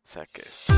Saque esto.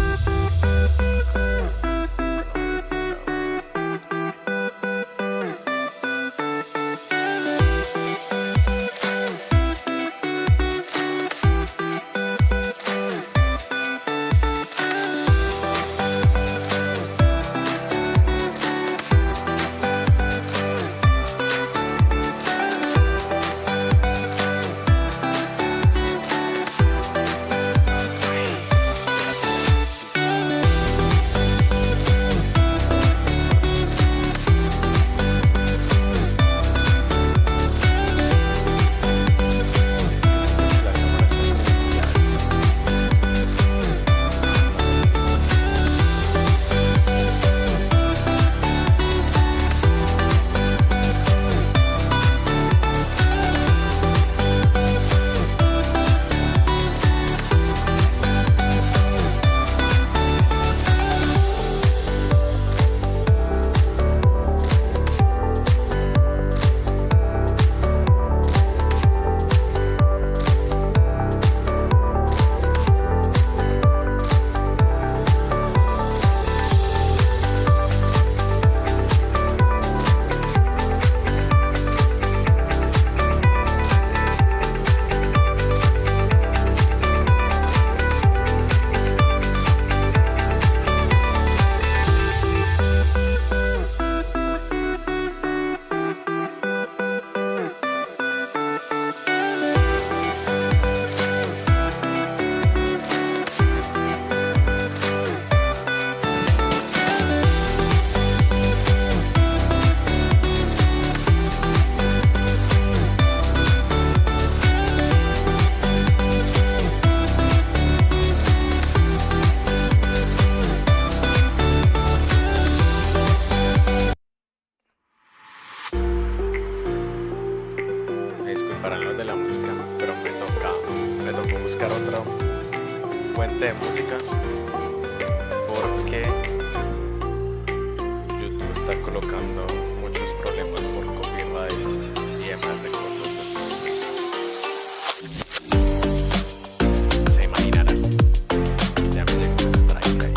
Disculparán los de la música, pero me tocó buscar otra fuente de música porque YouTube está colocando muchos problemas por copyright y demás de cosas. Se imaginarán, ya me llegó un strike ahí,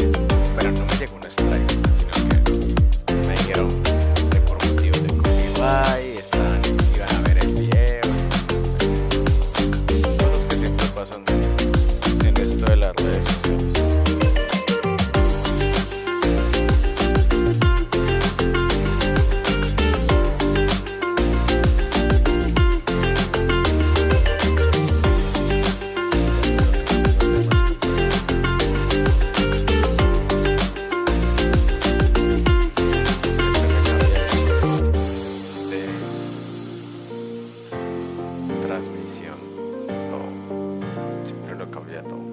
pero no me llegó un strike, sino que me dijeron que por motivos de copyright iban a ver el video. Cosas que siempre pasan en esto de las redes sociales. Transmisión, todo, siempre lo cambia todo.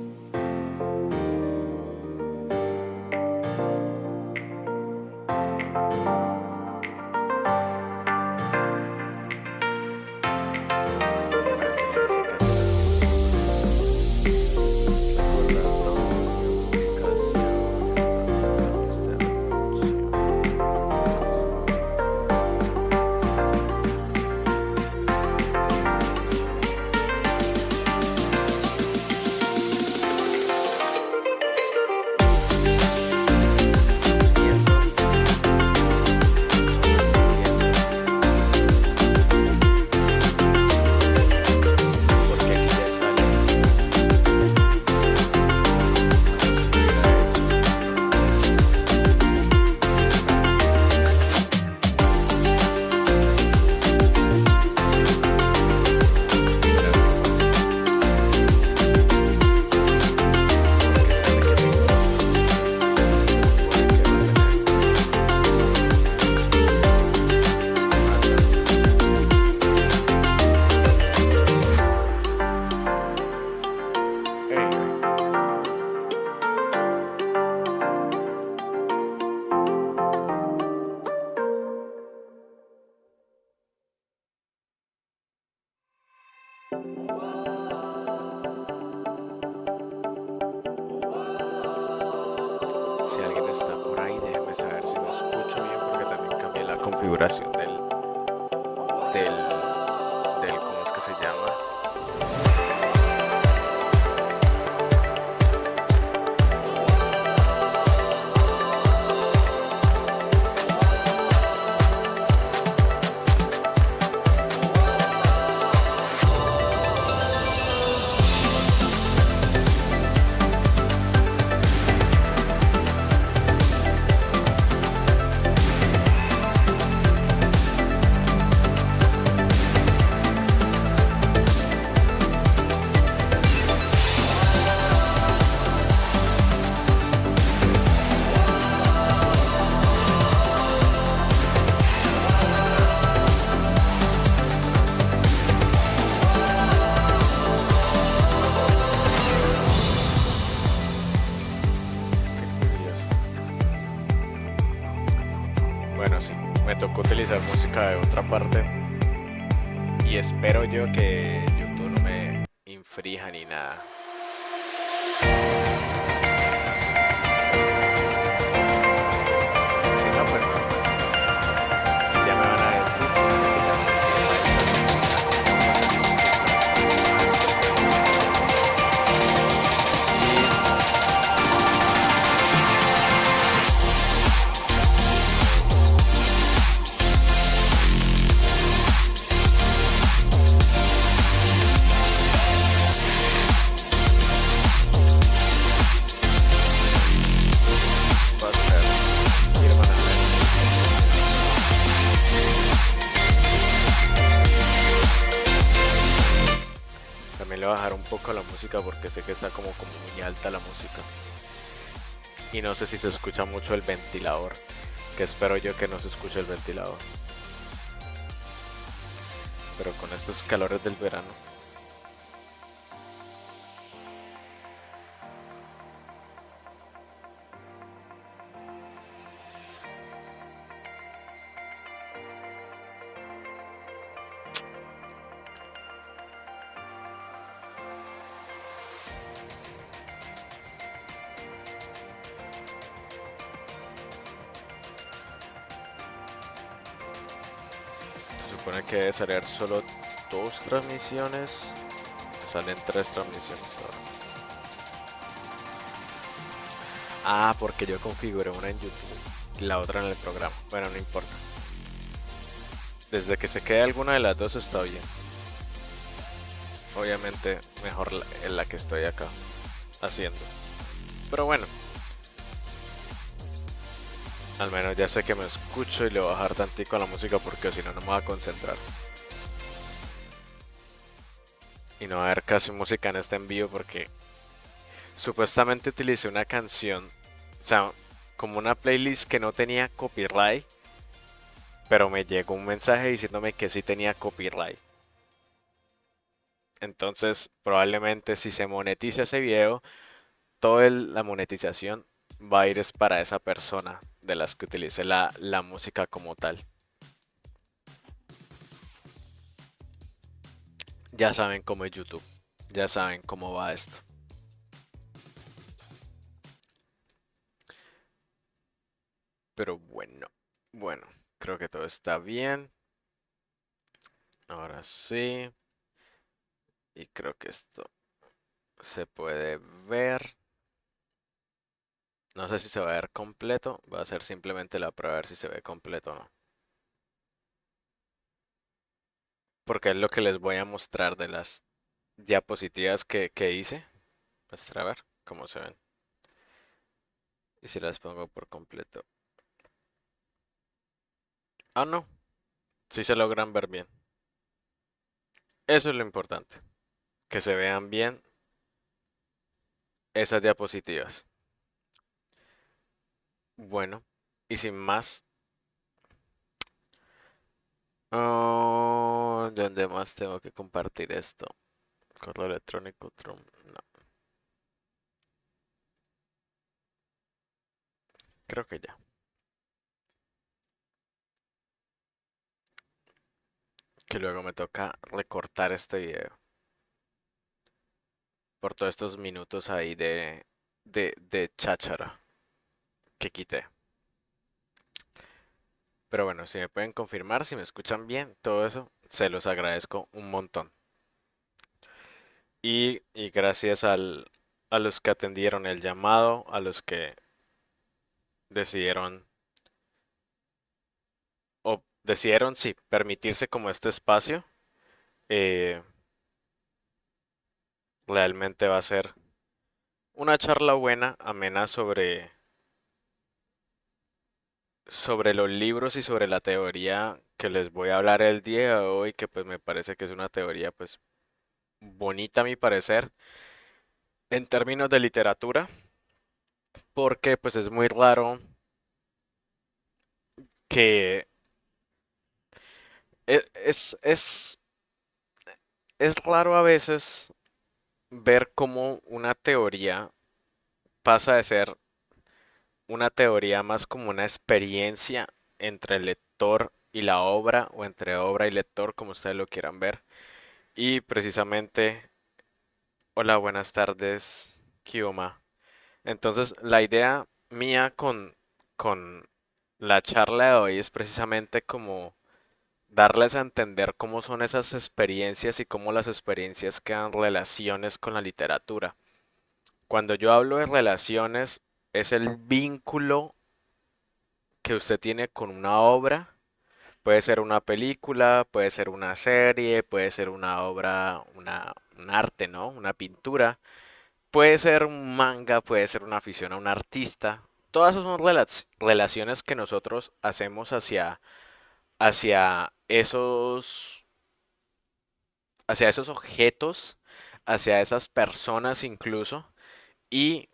Si alguien está por ahí, déjeme saber si me escucho bien, porque también cambié la configuración ¿cómo es que se llama? me tocó utilizar música de otra parte y espero yo que YouTube no me infrija ni nada. Si no, pues no. Si ya me van a decir que ya no va a ser Irma También le voy a bajar un poco la música porque sé que está como muy alta la música. Y no sé si se escucha mucho el ventilador, que espero yo que no se escuche el ventilador. Pero con estos calores del verano. Se supone que debe salir solo 2 transmisiones. Salen 3 transmisiones ahora. Ah, porque yo configuré una en YouTube y la otra en el programa. Bueno, no importa. Desde que se quede alguna de las dos está bien. Obviamente mejor en la que estoy acá haciendo. Pero bueno. Al menos ya sé que me escucho y le voy a bajar tantico a la música porque si no, no me voy a concentrar. Y no va a haber casi música en este envío porque supuestamente utilicé una canción, o sea, como una playlist que no tenía copyright, pero me llegó un mensaje diciéndome que sí tenía copyright. Entonces, probablemente si se monetiza ese video, toda la monetización va a ir es para esa persona de las que utilice la música como tal. Ya saben cómo es YouTube, ya saben cómo va esto. Pero bueno, creo que todo está bien. Ahora sí. Y creo que esto se puede ver. No sé si se va a ver completo. Va a ser simplemente la prueba a ver si se ve completo o no. Porque es lo que les voy a mostrar de las diapositivas que hice. A ver cómo se ven. Y si las pongo por completo. Ah, no. Sí se logran ver bien. Eso es lo importante. Que se vean bien esas diapositivas. Bueno, y sin más. ¿Dónde más tengo que compartir esto? Correo electrónico, Trump. No, creo que ya. Que luego me toca recortar este video. Por todos estos minutos ahí de cháchara que quité. Pero bueno, si me pueden confirmar, si me escuchan bien, todo eso, se los agradezco un montón. Y gracias a los que atendieron el llamado, a los que decidieron, o decidieron, sí, permitirse como este espacio, eh, realmente va a ser una charla buena, amena sobre los libros y sobre la teoría que les voy a hablar el día de hoy, que pues me parece que es una teoría pues bonita a mi parecer en términos de literatura, porque pues es muy raro que e- es, es, es raro a veces ver cómo una teoría pasa de ser una teoría más como una experiencia entre lector y la obra, o entre obra y lector, como ustedes lo quieran ver. Y precisamente, hola, buenas tardes, Kioma. Entonces, la idea mía con la charla de hoy es precisamente como darles a entender cómo son esas experiencias y cómo las experiencias crean relaciones con la literatura. Cuando yo hablo de relaciones, es el vínculo que usted tiene con una obra. Puede ser una película, puede ser una serie, puede ser una obra, un arte, ¿no? Una pintura. Puede ser un manga, puede ser una afición a un artista. Todas esas son relaciones que nosotros hacemos hacia hacia esos objetos, hacia esas personas incluso. Y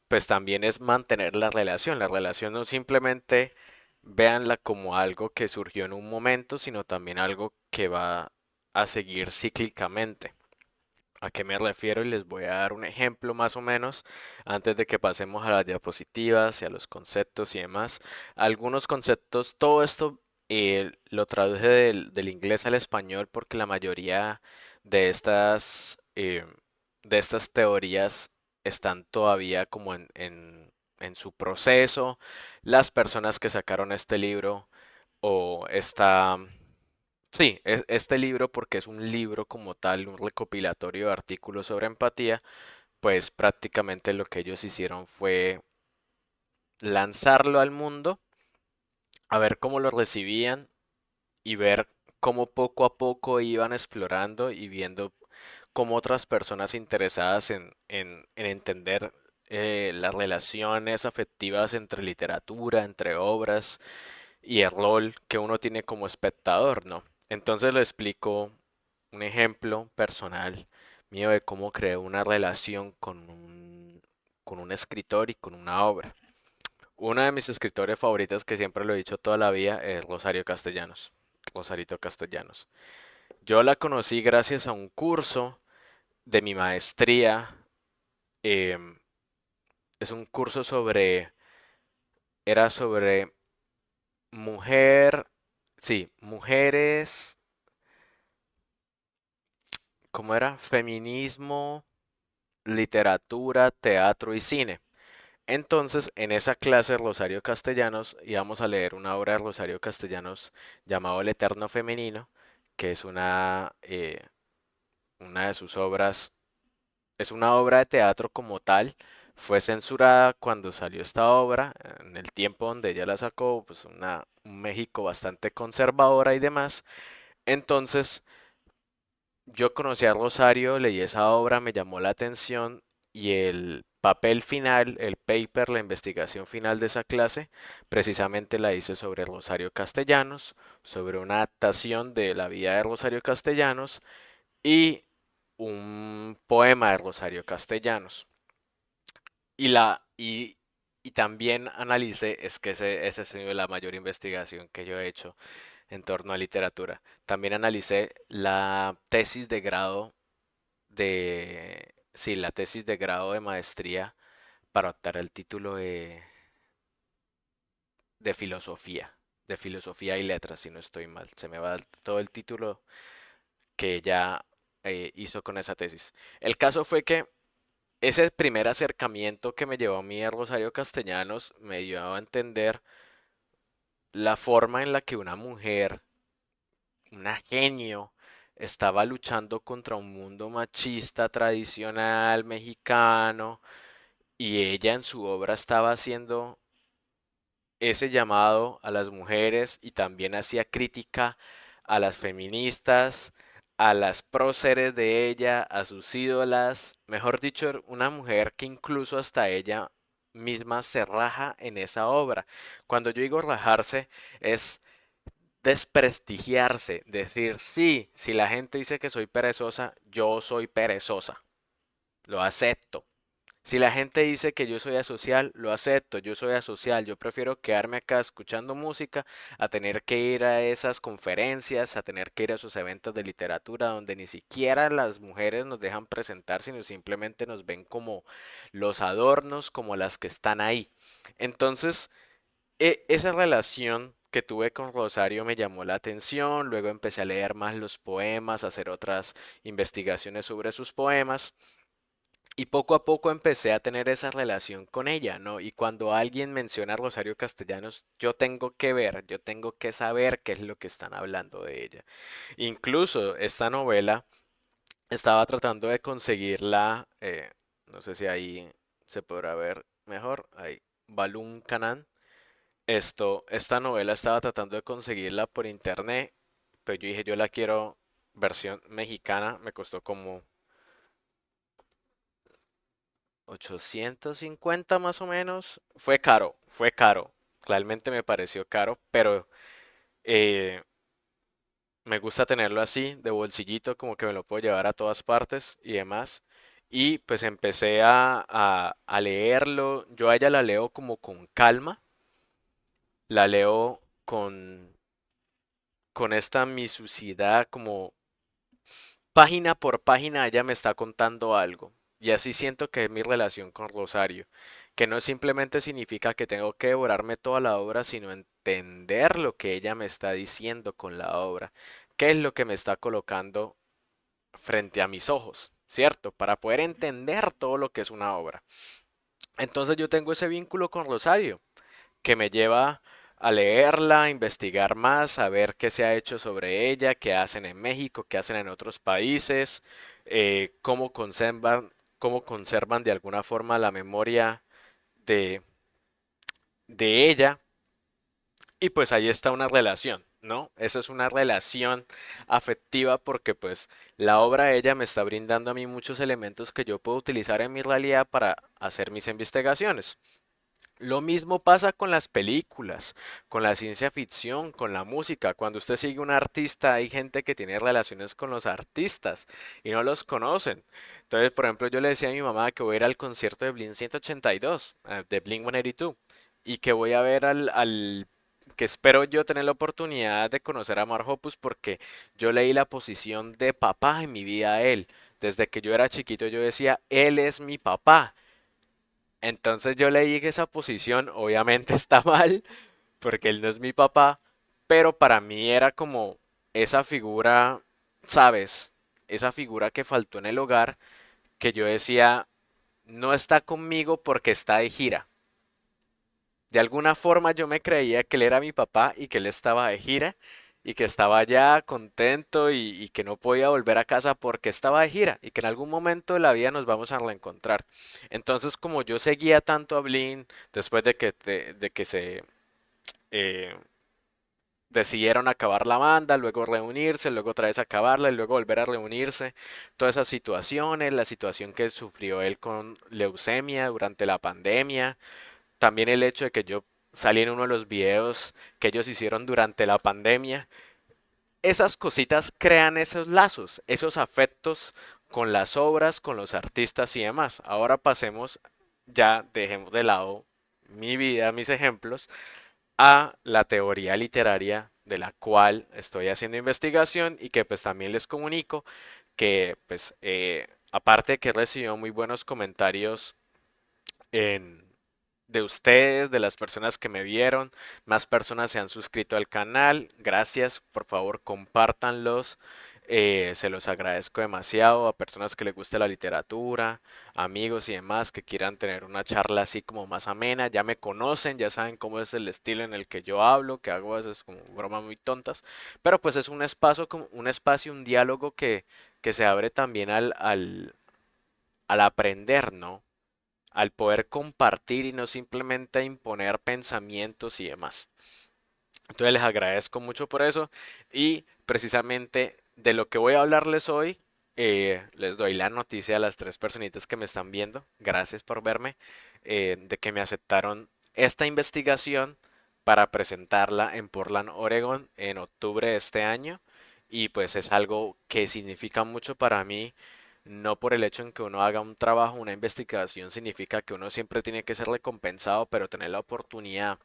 pues también es mantener la relación. La relación no simplemente véanla como algo que surgió en un momento, sino también algo que va a seguir cíclicamente. ¿A qué me refiero? Y les voy a dar un ejemplo más o menos antes de que pasemos a las diapositivas y a los conceptos y demás. Algunos conceptos, todo esto lo traduje del inglés al español porque la mayoría de de estas teorías están todavía como en su proceso. Las personas que sacaron este libro o esta Sí, este libro, porque es un libro como tal, un recopilatorio de artículos sobre empatía, pues prácticamente lo que ellos hicieron fue lanzarlo al mundo, a ver cómo lo recibían y ver cómo poco a poco iban explorando y viendo cómo otras personas interesadas en entender las relaciones afectivas entre literatura, entre obras y el rol que uno tiene como espectador, ¿no? Entonces le explico un ejemplo personal mío de cómo creé una relación con un escritor y con una obra. Una de mis escritores favoritas, que siempre lo he dicho toda la vida, es Rosario Castellanos. Rosarito Castellanos. Yo la conocí gracias a un curso de mi maestría. em, es un curso era sobre mujer, sí, mujeres, ¿cómo era? Feminismo, literatura, teatro y cine. Entonces, en esa clase Rosario Castellanos íbamos a leer una obra de Rosario Castellanos llamado El Eterno Femenino, que es una de sus obras, es una obra de teatro como tal. Fue censurada cuando salió esta obra, en el tiempo donde ella la sacó, pues un México bastante conservadora y demás. Entonces, yo conocí a Rosario, leí esa obra, me llamó la atención y el papel final, el paper, la investigación final de esa clase, precisamente la hice sobre Rosario Castellanos, sobre una adaptación de la vida de Rosario Castellanos y un poema de Rosario Castellanos. Y y también analicé, es que ese ha sido la mayor investigación que yo he hecho en torno a literatura. También analicé la tesis de grado sí, la tesis de grado de maestría para optar el título de de filosofía y letras, si no estoy mal. Se me va todo el título que ella hizo con esa tesis. El caso fue que ese primer acercamiento que me llevó a mí a Rosario Castellanos me dio a entender la forma en la que una mujer, una genio, estaba luchando contra un mundo machista tradicional mexicano y ella en su obra estaba haciendo ese llamado a las mujeres y también hacía crítica a las feministas, a las próceres de ella, a sus ídolas, mejor dicho, una mujer que incluso hasta ella misma se raja en esa obra. Cuando yo digo rajarse es desprestigiarse, decir, sí, si la gente dice que soy perezosa, yo soy perezosa, lo acepto. Si la gente dice que yo soy asocial, lo acepto, yo soy asocial, yo prefiero quedarme acá escuchando música a tener que ir a esas conferencias, a tener que ir a esos eventos de literatura donde ni siquiera las mujeres nos dejan presentar, sino simplemente nos ven como los adornos, como las que están ahí. Entonces, esa relación que tuve con Rosario me llamó la atención, luego empecé a leer más los poemas, a hacer otras investigaciones sobre sus poemas. Y poco a poco empecé a tener esa relación con ella, ¿no? Y cuando alguien menciona a Rosario Castellanos, yo tengo que ver, yo tengo que saber qué es lo que están hablando de ella. Incluso esta novela estaba tratando de conseguirla, no sé si ahí se podrá ver mejor, ahí, Balún Canán. Esta novela estaba tratando de conseguirla por internet, pero yo dije, yo la quiero versión mexicana, me costó como 850 más o menos. Fue caro, fue caro. Realmente me pareció caro, pero eh, me gusta tenerlo así, de bolsillito, como que me lo puedo llevar a todas partes y demás. Y pues empecé a leerlo. Yo a ella la leo como con calma, la leo con esta misucidad, como página por página ella me está contando algo. Y así siento que es mi relación con Rosario, que no simplemente significa que tengo que devorarme toda la obra, sino entender lo que ella me está diciendo con la obra, qué es lo que me está colocando frente a mis ojos, ¿cierto? Para poder entender todo lo que es una obra. Entonces yo tengo ese vínculo con Rosario que me lleva a leerla, a investigar más, a ver qué se ha hecho sobre ella, qué hacen en México, qué hacen en otros países, cómo conservan de alguna forma la memoria de, de ella. Y pues ahí está una relación, ¿no? Esa es una relación afectiva porque pues la obra de ella me está brindando a mí muchos elementos que yo puedo utilizar en mi realidad para hacer mis investigaciones. Lo mismo pasa con las películas, con la ciencia ficción, con la música. Cuando usted sigue un artista, hay gente que tiene relaciones con los artistas y no los conocen. Entonces, por ejemplo, yo le decía a mi mamá que voy a ir al concierto de Blink 182, de Blink 182, y que voy a ver que espero yo tener la oportunidad de conocer a Mark Hoppus porque yo leí la posición de papá en mi vida a él. Desde que yo era chiquito yo decía, él es mi papá. Entonces yo leí que esa posición obviamente está mal, porque él no es mi papá, pero para mí era como esa figura, ¿sabes? Esa figura que faltó en el hogar, que yo decía, no está conmigo porque está de gira. De alguna forma yo me creía que él era mi papá y que él estaba de gira y que estaba ya contento y que no podía volver a casa porque estaba de gira y que en algún momento de la vida nos vamos a reencontrar. Entonces, como yo seguía tanto a Blin después de que se eh, decidieron acabar la banda, luego reunirse, luego otra vez acabarla y luego volver a reunirse, todas esas situaciones, la situación que sufrió él con leucemia durante la pandemia, también el hecho de que yo salí en uno de los videos que ellos hicieron durante la pandemia. Esas cositas crean esos lazos, esos afectos con las obras, con los artistas y demás. Ahora pasemos, ya dejemos de lado mi vida, mis ejemplos, a la teoría literaria de la cual estoy haciendo investigación y que pues también les comunico que pues aparte de que recibió muy buenos comentarios en, de ustedes, de las personas que me vieron. Más personas se han suscrito al canal. Gracias, por favor, compártanlos. Se los agradezco demasiado a personas que les guste la literatura, amigos y demás que quieran tener una charla así como más amena. Ya me conocen, ya saben cómo es el estilo en el que yo hablo, que hago a veces como bromas muy tontas, pero pues es un espacio, un diálogo que se abre también al aprender, ¿no? Al poder compartir y no simplemente imponer pensamientos y demás. Entonces les agradezco mucho por eso y precisamente de lo que voy a hablarles hoy, les doy la noticia a las tres personitas que me están viendo, gracias por verme, de que me aceptaron esta investigación para presentarla en Portland, Oregon en octubre de este año y pues es algo que significa mucho para mí no por el hecho en que uno haga un trabajo, una investigación, significa que uno siempre tiene que ser recompensado, pero tener la oportunidad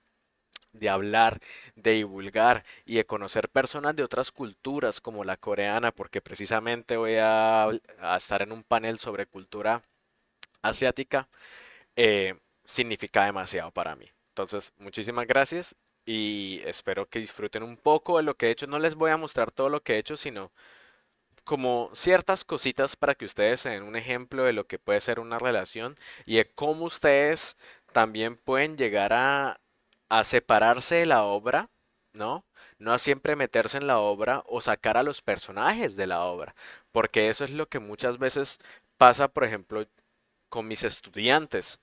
de hablar, de divulgar y de conocer personas de otras culturas como la coreana, porque precisamente voy a estar en un panel sobre cultura asiática, significa demasiado para mí. Entonces, muchísimas gracias y espero que disfruten un poco de lo que he hecho. No les voy a mostrar todo lo que he hecho, sino como ciertas cositas para que ustedes se den un ejemplo de lo que puede ser una relación y de cómo ustedes también pueden llegar a separarse de la obra, ¿no? No a siempre meterse en la obra o sacar a los personajes de la obra, porque eso es lo que muchas veces pasa, por ejemplo, con mis estudiantes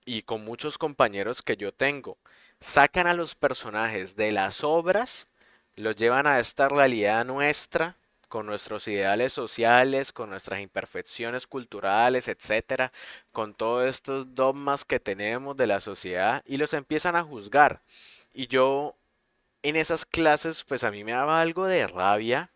y con muchos compañeros que yo tengo. Sacan a los personajes de las obras, los llevan a esta realidad nuestra, con nuestros ideales sociales, con nuestras imperfecciones culturales, etcétera, con todos estos dogmas que tenemos de la sociedad y los empiezan a juzgar. Y yo en esas clases, pues a mí me daba algo de rabia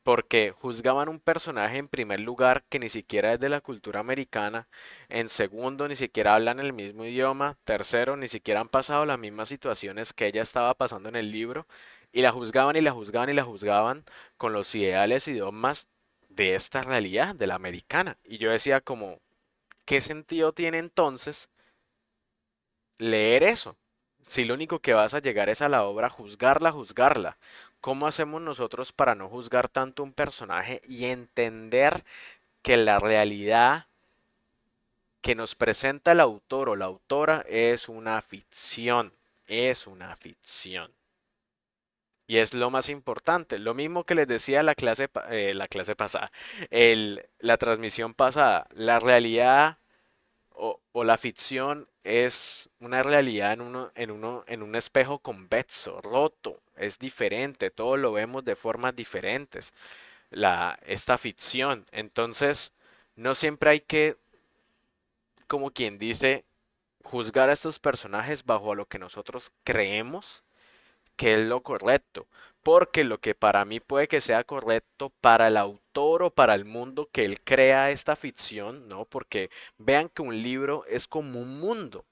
porque juzgaban un personaje en primer lugar que ni siquiera es de la cultura americana, en segundo ni siquiera hablan el mismo idioma, tercero ni siquiera han pasado las mismas situaciones que ella estaba pasando en el libro, y la juzgaban y la juzgaban y la juzgaban con los ideales y dogmas de esta realidad, de la americana. Y yo decía como, ¿qué sentido tiene entonces leer eso? Si lo único que vas a llegar es a la obra, juzgarla, juzgarla. ¿Cómo hacemos nosotros para no juzgar tanto un personaje y entender que la realidad que nos presenta el autor o la autora es una ficción? Es una ficción. Y es lo más importante. Lo mismo que les decía la clase pasada, la transmisión pasada. La realidad o la ficción es una realidad en un espejo convexo, roto, es diferente, todo lo vemos de formas diferentes, esta ficción. Entonces, no siempre hay que, como quien dice, juzgar a estos personajes bajo lo que nosotros creemos que es lo correcto, porque lo que para mí puede que sea correcto para el autor o para el mundo que él crea esta ficción, ¿no? Porque vean que un libro es como un mundo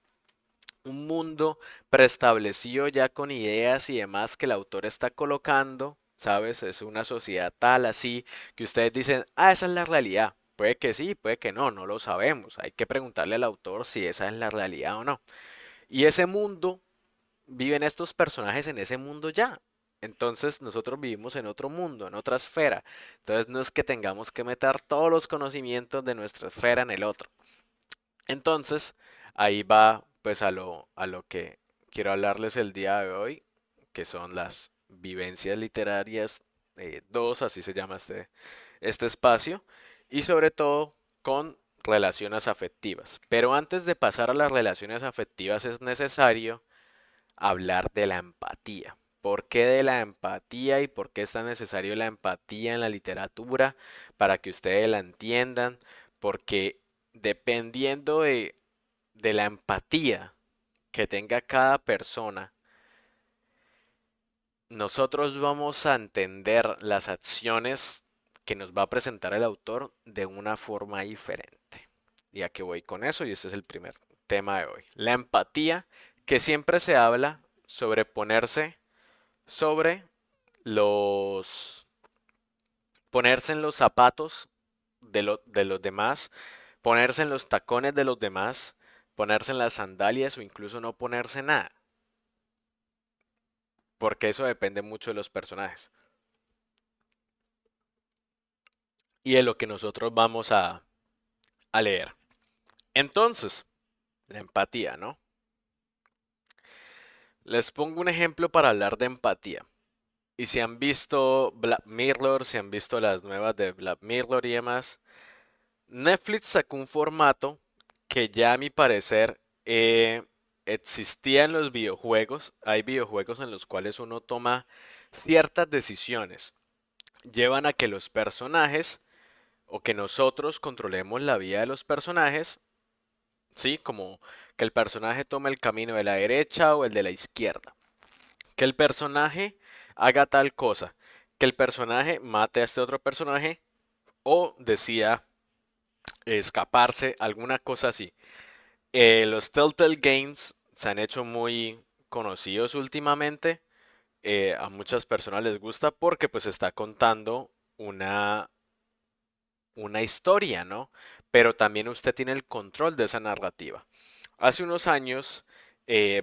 preestablecido ya con ideas y demás que el autor está colocando, ¿sabes? Es una sociedad tal así que ustedes dicen, ah, esa es la realidad. Puede que sí, puede que no, no lo sabemos. Hay que preguntarle al autor si esa es la realidad o no. Y ese mundo viven estos personajes en ese mundo ya. Entonces nosotros vivimos en otro mundo, en otra esfera. Entonces no es que tengamos que meter todos los conocimientos de nuestra esfera en el otro. Entonces ahí va pues a lo que quiero hablarles el día de hoy, que son las vivencias literarias 2, así se llama este espacio, y sobre todo con relaciones afectivas. Pero antes de pasar a las relaciones afectivas es necesario hablar de la empatía. ¿Por qué de la empatía y por qué es tan necesario la empatía en la literatura? Para que ustedes la entiendan, porque dependiendo de la empatía que tenga cada persona, nosotros vamos a entender las acciones que nos va a presentar el autor de una forma diferente. Y a qué voy con eso, y ese es el primer tema de hoy. La empatía, que siempre se habla sobre ponerse sobre los, ponerse en los zapatos de los demás, ponerse en los tacones de los demás, ponerse en las sandalias o incluso no ponerse nada, porque eso depende mucho de los personajes y de lo que nosotros vamos a leer. Entonces, la empatía, ¿no? Les pongo un ejemplo para hablar de empatía. Y si han visto Black Mirror, si han visto las nuevas de Black Mirror y demás, Netflix sacó un formato que ya a mi parecer existía en los videojuegos. Hay videojuegos en los cuales uno toma ciertas decisiones. Llevan a que los personajes o que nosotros controlemos la vida de los personajes, ¿sí? Como que el personaje tome el camino de la derecha o el de la izquierda. Que el personaje haga tal cosa. Que el personaje mate a este otro personaje o decida escaparse, alguna cosa así. Los Telltale Games se han hecho muy conocidos últimamente. A muchas personas les gusta porque pues está contando una historia, ¿no? Pero también usted tiene el control de esa narrativa. Hace unos años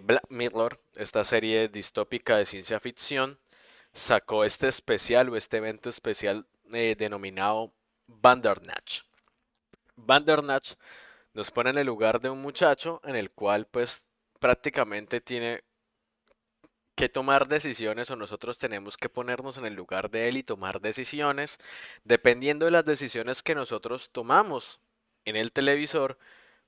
Black Mirror, esta serie distópica de ciencia ficción, sacó este especial o este evento especial denominado Bandersnatch. Bandersnatch nos pone en el lugar de un muchacho en el cual pues prácticamente tiene que tomar decisiones o nosotros tenemos que ponernos en el lugar de él y tomar decisiones. Dependiendo de las decisiones que nosotros tomamos en el televisor,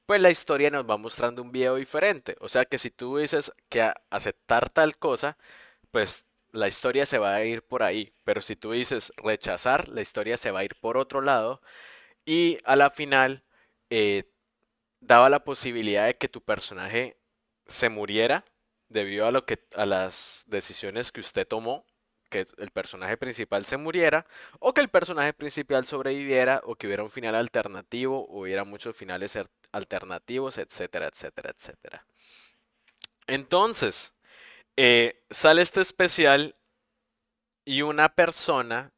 pues la historia nos va mostrando un video diferente. O sea que si tú dices que aceptar tal cosa, pues la historia se va a ir por ahí. Pero si tú dices rechazar, la historia se va a ir por otro lado. Y a la final eh, daba la posibilidad de que tu personaje se muriera debido a lo que a las decisiones que usted tomó, que el personaje principal se muriera o que el personaje principal sobreviviera o que hubiera un final alternativo o hubiera muchos finales alternativos, etcétera, etcétera, etcétera. Entonces, sale este especial y una persona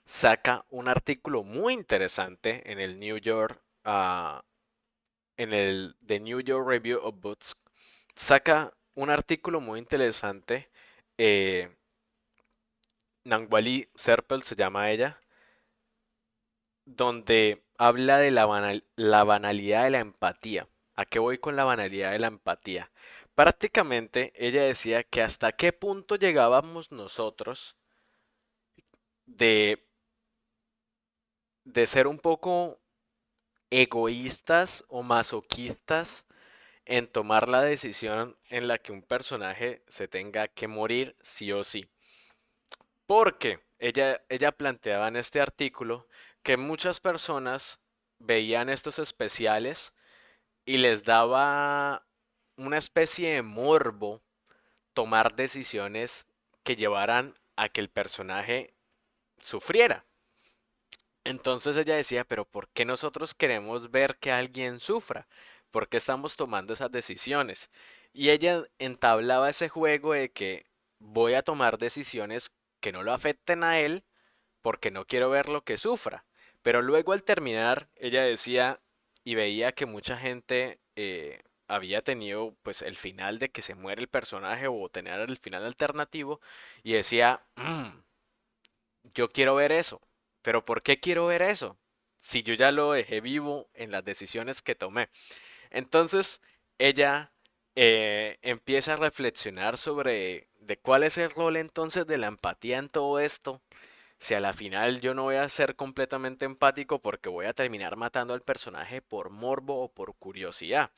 saca un artículo muy interesante en el New York, en el The New York Review of Books, saca un artículo muy interesante. eh, Nangwali Serpel se llama ella, donde habla de la banalidad de la empatía. ¿A qué voy con la banalidad de la empatía? Prácticamente ella decía que hasta qué punto llegábamos nosotros de, de ser un poco egoístas o masoquistas en tomar la decisión en la que un personaje se tenga que morir sí o sí. Porque ella planteaba en este artículo que muchas personas veían estos especiales y les daba una especie de morbo tomar decisiones que llevaran a que el personaje sufriera. Entonces ella decía, pero ¿por qué nosotros queremos ver que alguien sufra? ¿Por qué estamos tomando esas decisiones? Y ella entablaba ese juego de que voy a tomar decisiones que no lo afecten a él porque no quiero ver lo que sufra. Pero luego al terminar, ella decía y veía que mucha gente había tenido pues el final de que se muere el personaje o tener el final alternativo y decía, yo quiero ver eso. Pero ¿por qué quiero ver eso? Si yo ya lo dejé vivo en las decisiones que tomé. Entonces ella empieza a reflexionar sobre de cuál es el rol entonces de la empatía en todo esto. Si a la final yo no voy a ser completamente empático porque voy a terminar matando al personaje por morbo o por curiosidad.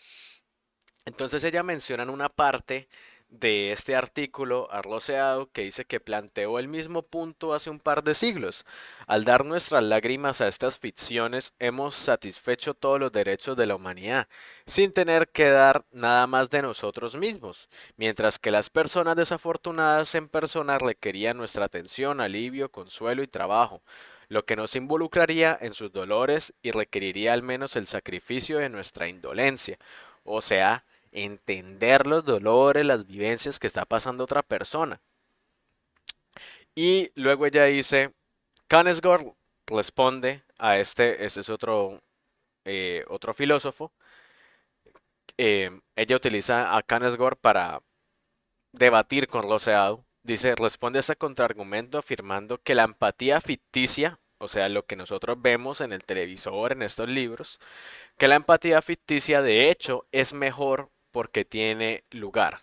Entonces ella menciona en una parte de este artículo arroceado que dice que planteó el mismo punto hace un par de siglos. Al dar nuestras lágrimas a estas ficciones, hemos satisfecho todos los derechos de la humanidad, sin tener que dar nada más de nosotros mismos, mientras que las personas desafortunadas en persona requerían nuestra atención, alivio, consuelo y trabajo, lo que nos involucraría en sus dolores y requeriría al menos el sacrificio de nuestra indolencia, o sea, entender los dolores, las vivencias que está pasando otra persona. Y luego ella dice, Knausgård responde a este es otro filósofo, ella utiliza a Knausgård para debatir con Rousseau. Dice, responde a este contraargumento afirmando que la empatía ficticia, o sea, lo que nosotros vemos en el televisor, en estos libros, que la empatía ficticia de hecho es mejor porque tiene lugar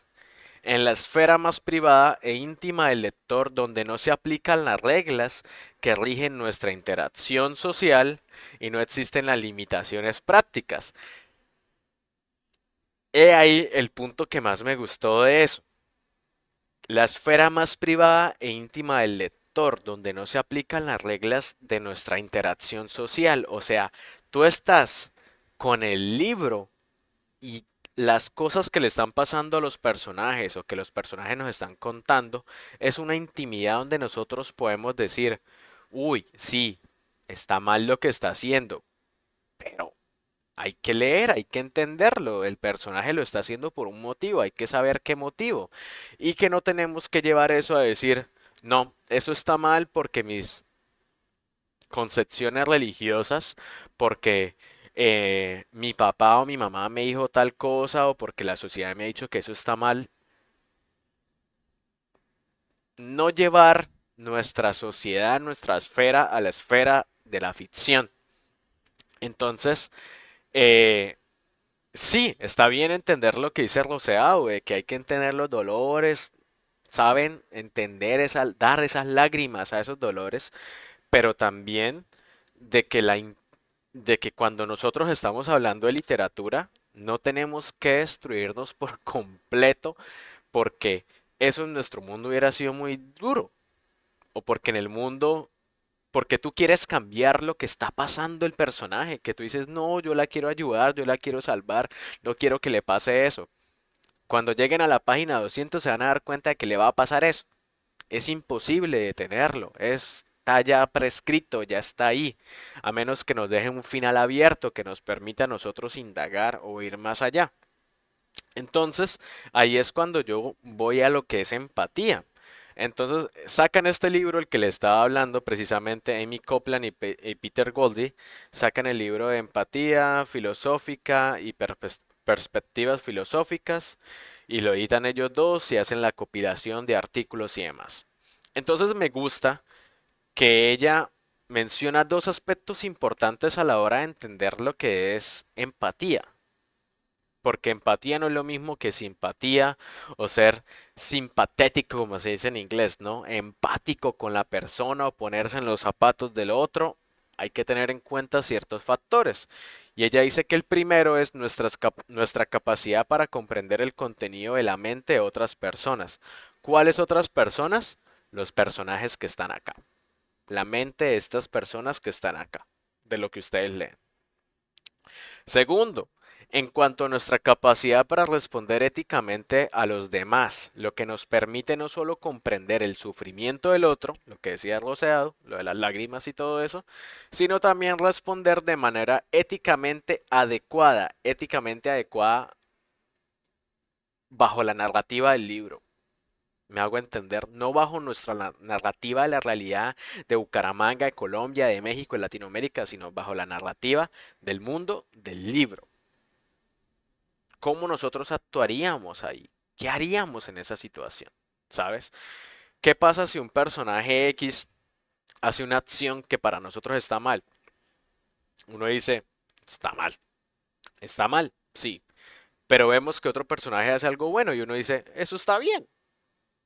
en la esfera más privada e íntima del lector, donde no se aplican las reglas que rigen nuestra interacción social y no existen las limitaciones prácticas. He ahí el punto que más me gustó de eso. La esfera más privada e íntima del lector, donde no se aplican las reglas de nuestra interacción social. O sea, tú estás con el libro y las cosas que le están pasando a los personajes o que los personajes nos están contando es una intimidad donde nosotros podemos decir, uy, sí, está mal lo que está haciendo, pero hay que leer, hay que entenderlo, el personaje lo está haciendo por un motivo, hay que saber qué motivo y que no tenemos que llevar eso a decir, no, eso está mal porque mis concepciones religiosas, porque mi papá o mi mamá me dijo tal cosa o porque la sociedad me ha dicho que eso está mal. No llevar nuestra sociedad, nuestra esfera a la esfera de la ficción. Entonces, eh, sí, está bien entender lo que dice Roseado, de que hay que entender los dolores, saben entender dar esas lágrimas a esos dolores, pero también de que de que cuando nosotros estamos hablando de literatura, no tenemos que destruirnos por completo porque eso en nuestro mundo hubiera sido muy duro, o porque en el mundo, porque tú quieres cambiar lo que está pasando el personaje, que tú dices, no, yo la quiero ayudar, yo la quiero salvar, no quiero que le pase eso. Cuando lleguen a la página 200 se van a dar cuenta de que le va a pasar eso. Es imposible detenerlo, está ya prescrito, ya está ahí, a menos que nos deje un final abierto que nos permita a nosotros indagar o ir más allá. Entonces, ahí es cuando yo voy a lo que es empatía. Entonces, sacan este libro, el que le estaba hablando, precisamente Amy Copland y Peter Goldie, sacan el libro de empatía filosófica y perspectivas filosóficas, y lo editan ellos dos y hacen la compilación de artículos y demás. Entonces, me gusta que ella menciona dos aspectos importantes a la hora de entender lo que es empatía. Porque empatía no es lo mismo que simpatía o ser simpatético, como se dice en inglés, ¿no? Empático con la persona o ponerse en los zapatos del otro. Hay que tener en cuenta ciertos factores. Y ella dice que el primero es nuestra capacidad para comprender el contenido de la mente de otras personas. ¿Cuáles otras personas? Los personajes que están acá. La mente de estas personas que están acá, de lo que ustedes leen. Segundo, en cuanto a nuestra capacidad para responder éticamente a los demás, lo que nos permite no solo comprender el sufrimiento del otro, lo que decía Roseado, lo de las lágrimas y todo eso, sino también responder de manera éticamente adecuada bajo la narrativa del libro. Me hago entender, no bajo nuestra narrativa de la realidad de Bucaramanga, de Colombia, de México, de Latinoamérica, sino bajo la narrativa del mundo del libro. ¿Cómo nosotros actuaríamos ahí? ¿Qué haríamos en esa situación? ¿Sabes? ¿Qué pasa si un personaje X hace una acción que para nosotros está mal? Uno dice, está mal, sí. Pero vemos que otro personaje hace algo bueno y uno dice, eso está bien.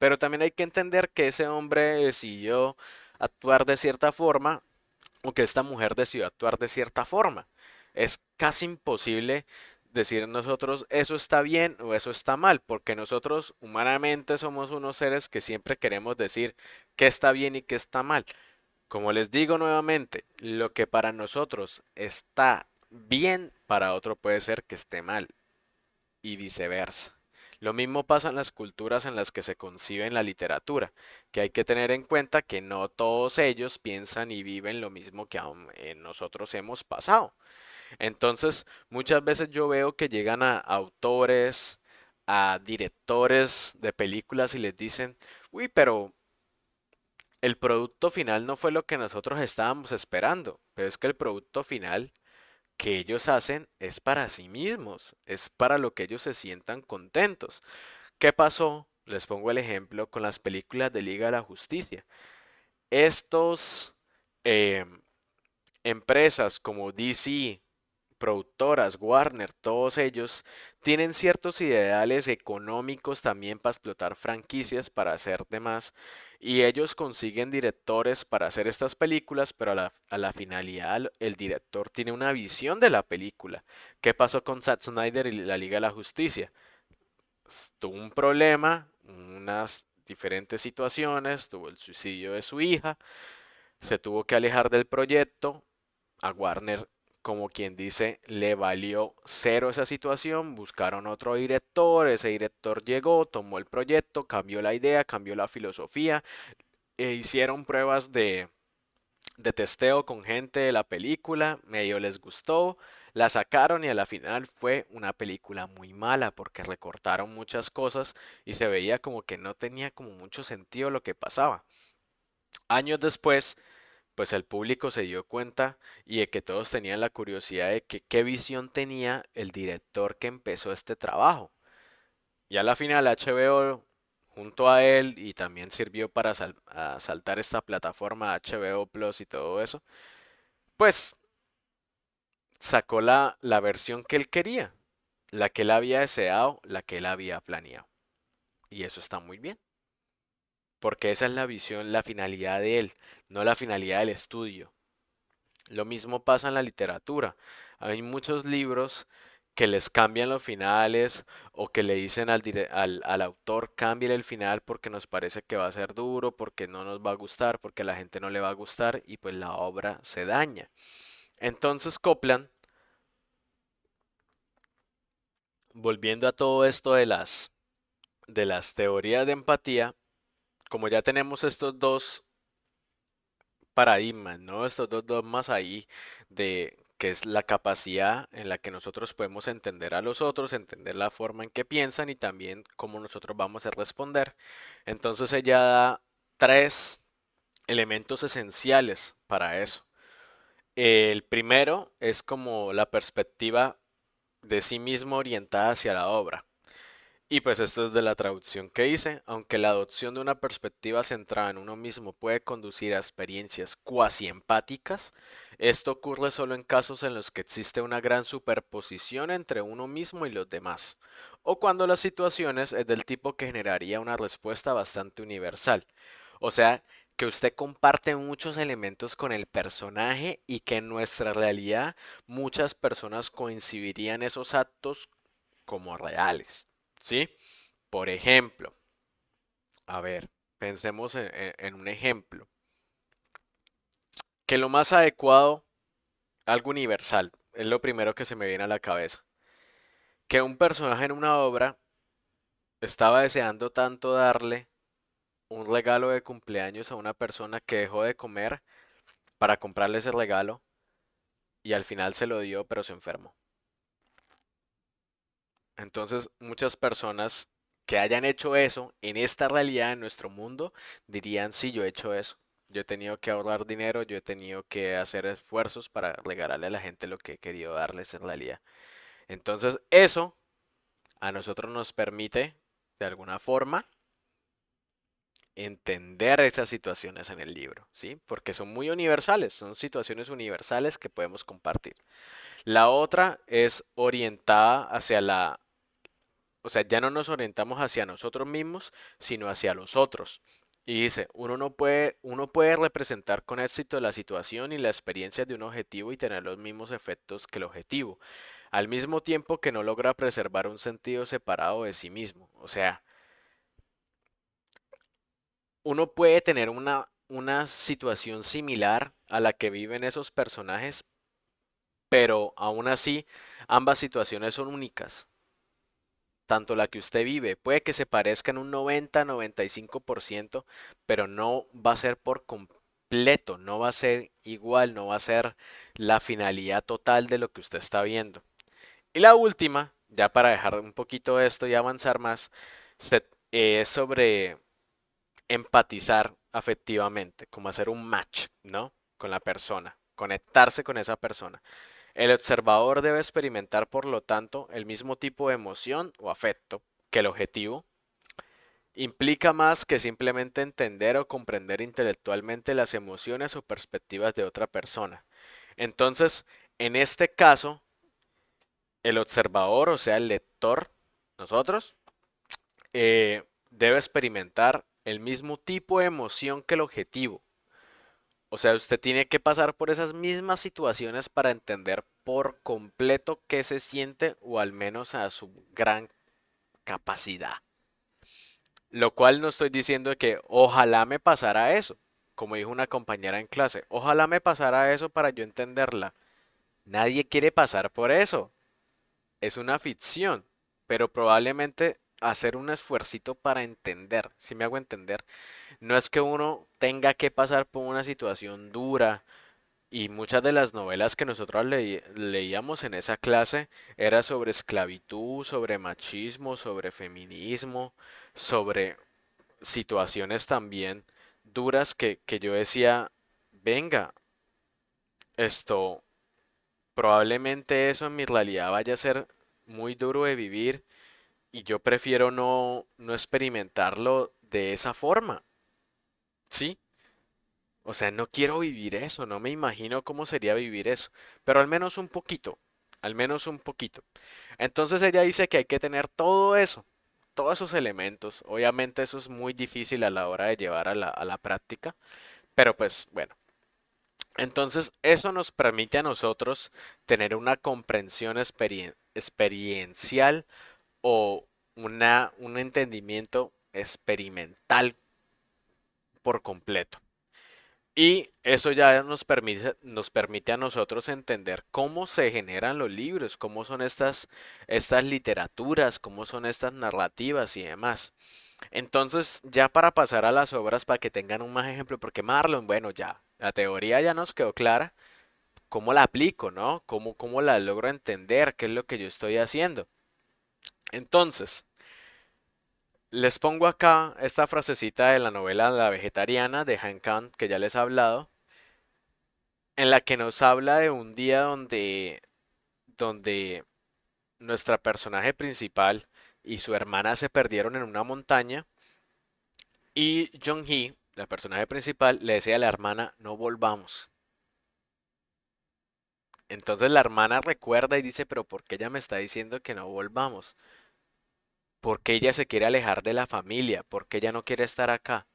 Pero también hay que entender que ese hombre decidió actuar de cierta forma o que esta mujer decidió actuar de cierta forma. Es casi imposible decir nosotros eso está bien o eso está mal, porque nosotros humanamente somos unos seres que siempre queremos decir qué está bien y qué está mal. Como les digo nuevamente, lo que para nosotros está bien, para otro puede ser que esté mal y viceversa. Lo mismo pasa en las culturas en las que se concibe en la literatura, que hay que tener en cuenta que no todos ellos piensan y viven lo mismo que nosotros hemos pasado. Entonces, muchas veces yo veo que llegan a autores, a directores de películas y les dicen, uy, pero el producto final no fue lo que nosotros estábamos esperando, pero es que el producto final que ellos hacen es para sí mismos, es para lo que ellos se sientan contentos. ¿Qué pasó? Les pongo el ejemplo con las películas de Liga de la Justicia. Estos em, empresas como DC, productoras, Warner, todos ellos tienen ciertos ideales económicos también para explotar franquicias, para hacer demás, y ellos consiguen directores para hacer estas películas, pero a la finalidad el director tiene una visión de la película. ¿Qué pasó con Zack Snyder y la Liga de la Justicia? Tuvo un problema, unas diferentes situaciones, tuvo el suicidio de su hija, se tuvo que alejar del proyecto, a Warner, como quien dice, le valió cero esa situación, buscaron otro director, ese director llegó, tomó el proyecto, cambió la idea, cambió la filosofía, e hicieron pruebas de testeo con gente de la película, medio les gustó, la sacaron y a la final fue una película muy mala porque recortaron muchas cosas y se veía como que no tenía como mucho sentido lo que pasaba. Años después, pues el público se dio cuenta y de que todos tenían la curiosidad de que qué visión tenía el director que empezó este trabajo. Y a la final HBO junto a él y también sirvió para saltar esta plataforma HBO Plus y todo eso, pues sacó la versión que él quería, la que él había deseado, la que él había planeado. Y eso está muy bien, porque esa es la visión, la finalidad de él, no la finalidad del estudio. Lo mismo pasa en la literatura. Hay muchos libros que les cambian los finales o que le dicen al autor cambie el final porque nos parece que va a ser duro, porque no nos va a gustar, porque a la gente no le va a gustar y pues la obra se daña. Entonces Copland, volviendo a todo esto de las teorías de empatía, como ya tenemos estos dos paradigmas, ¿no? Estos dos dogmas ahí de que es la capacidad en la que nosotros podemos entender a los otros, entender la forma en que piensan y también cómo nosotros vamos a responder. Entonces ella da tres elementos esenciales para eso. El primero es como la perspectiva de sí mismo orientada hacia la obra. Y pues esto es de la traducción que hice, aunque la adopción de una perspectiva centrada en uno mismo puede conducir a experiencias cuasi empáticas, esto ocurre solo en casos en los que existe una gran superposición entre uno mismo y los demás, o cuando las situaciones es del tipo que generaría una respuesta bastante universal. O sea, que usted comparte muchos elementos con el personaje y que en nuestra realidad muchas personas coincidirían esos actos como reales. ¿Sí? Por ejemplo, a ver, pensemos en un ejemplo. Que lo más adecuado, algo universal, es lo primero que se me viene a la cabeza. Que un personaje en una obra estaba deseando tanto darle un regalo de cumpleaños a una persona que dejó de comer para comprarle ese regalo y al final se lo dio pero se enfermó. Entonces, muchas personas que hayan hecho eso en esta realidad, en nuestro mundo, dirían, sí, yo he hecho eso. Yo he tenido que ahorrar dinero, yo he tenido que hacer esfuerzos para regalarle a la gente lo que he querido darles en realidad. Entonces, eso a nosotros nos permite, de alguna forma, entender esas situaciones en el libro, ¿sí? Porque son muy universales, son situaciones universales que podemos compartir. La otra es orientada hacia o sea, ya no nos orientamos hacia nosotros mismos, sino hacia los otros. Y dice, uno puede representar con éxito la situación y la experiencia de un objetivo y tener los mismos efectos que el objetivo, al mismo tiempo que no logra preservar un sentido separado de sí mismo. O sea, uno puede tener una situación similar a la que viven esos personajes, pero aún así ambas situaciones son únicas. Tanto la que usted vive, puede que se parezca en un 90-95%, pero no va a ser por completo, no va a ser igual, no va a ser la finalidad total de lo que usted está viendo. Y la última, ya para dejar un poquito esto y avanzar más, es sobre empatizar afectivamente, como hacer un match, ¿no? Con la persona, conectarse con esa persona. El observador debe experimentar, por lo tanto, el mismo tipo de emoción o afecto que el objetivo. Implica más que simplemente entender o comprender intelectualmente las emociones o perspectivas de otra persona. Entonces, en este caso, el observador, o sea, el lector, nosotros, debe experimentar el mismo tipo de emoción que el objetivo. O sea, usted tiene que pasar por esas mismas situaciones para entender por completo qué se siente o al menos a su gran capacidad. Lo cual no estoy diciendo que ojalá me pasara eso, como dijo una compañera en clase, ojalá me pasara eso para yo entenderla. Nadie quiere pasar por eso. Es una ficción, pero probablemente hacer un esfuercito para entender, si me hago entender, no es que uno tenga que pasar por una situación dura. Y muchas de las novelas que nosotros leíamos en esa clase era sobre esclavitud, sobre machismo, sobre feminismo, sobre situaciones también duras que yo decía, venga, esto, probablemente eso en mi realidad vaya a ser muy duro de vivir y yo prefiero no experimentarlo de esa forma, ¿sí? O sea, no quiero vivir eso, no me imagino cómo sería vivir eso, pero al menos un poquito, al menos un poquito. Entonces ella dice que hay que tener todo eso, todos esos elementos. Obviamente eso es muy difícil a la hora de llevar a la práctica, pero pues bueno. Entonces eso nos permite a nosotros tener una comprensión experiencial o un entendimiento experimental por completo. Y eso ya nos permite a nosotros entender cómo se generan los libros, cómo son estas literaturas, cómo son estas narrativas y demás. Entonces, ya para pasar a las obras, para que tengan un más ejemplo, porque Marlon, bueno, ya, la teoría ya nos quedó clara, cómo la aplico, ¿no? Cómo la logro entender, qué es lo que yo estoy haciendo. Entonces, les pongo acá esta frasecita de la novela La Vegetariana de Han Kang, que ya les he hablado, en la que nos habla de un día donde nuestra personaje principal y su hermana se perdieron en una montaña y Jung-hee, la personaje principal, le decía a la hermana, no volvamos. Entonces la hermana recuerda y dice, pero ¿por qué ella me está diciendo que no volvamos? ¿Por qué ella se quiere alejar de la familia? ¿Por qué ella no quiere estar acá?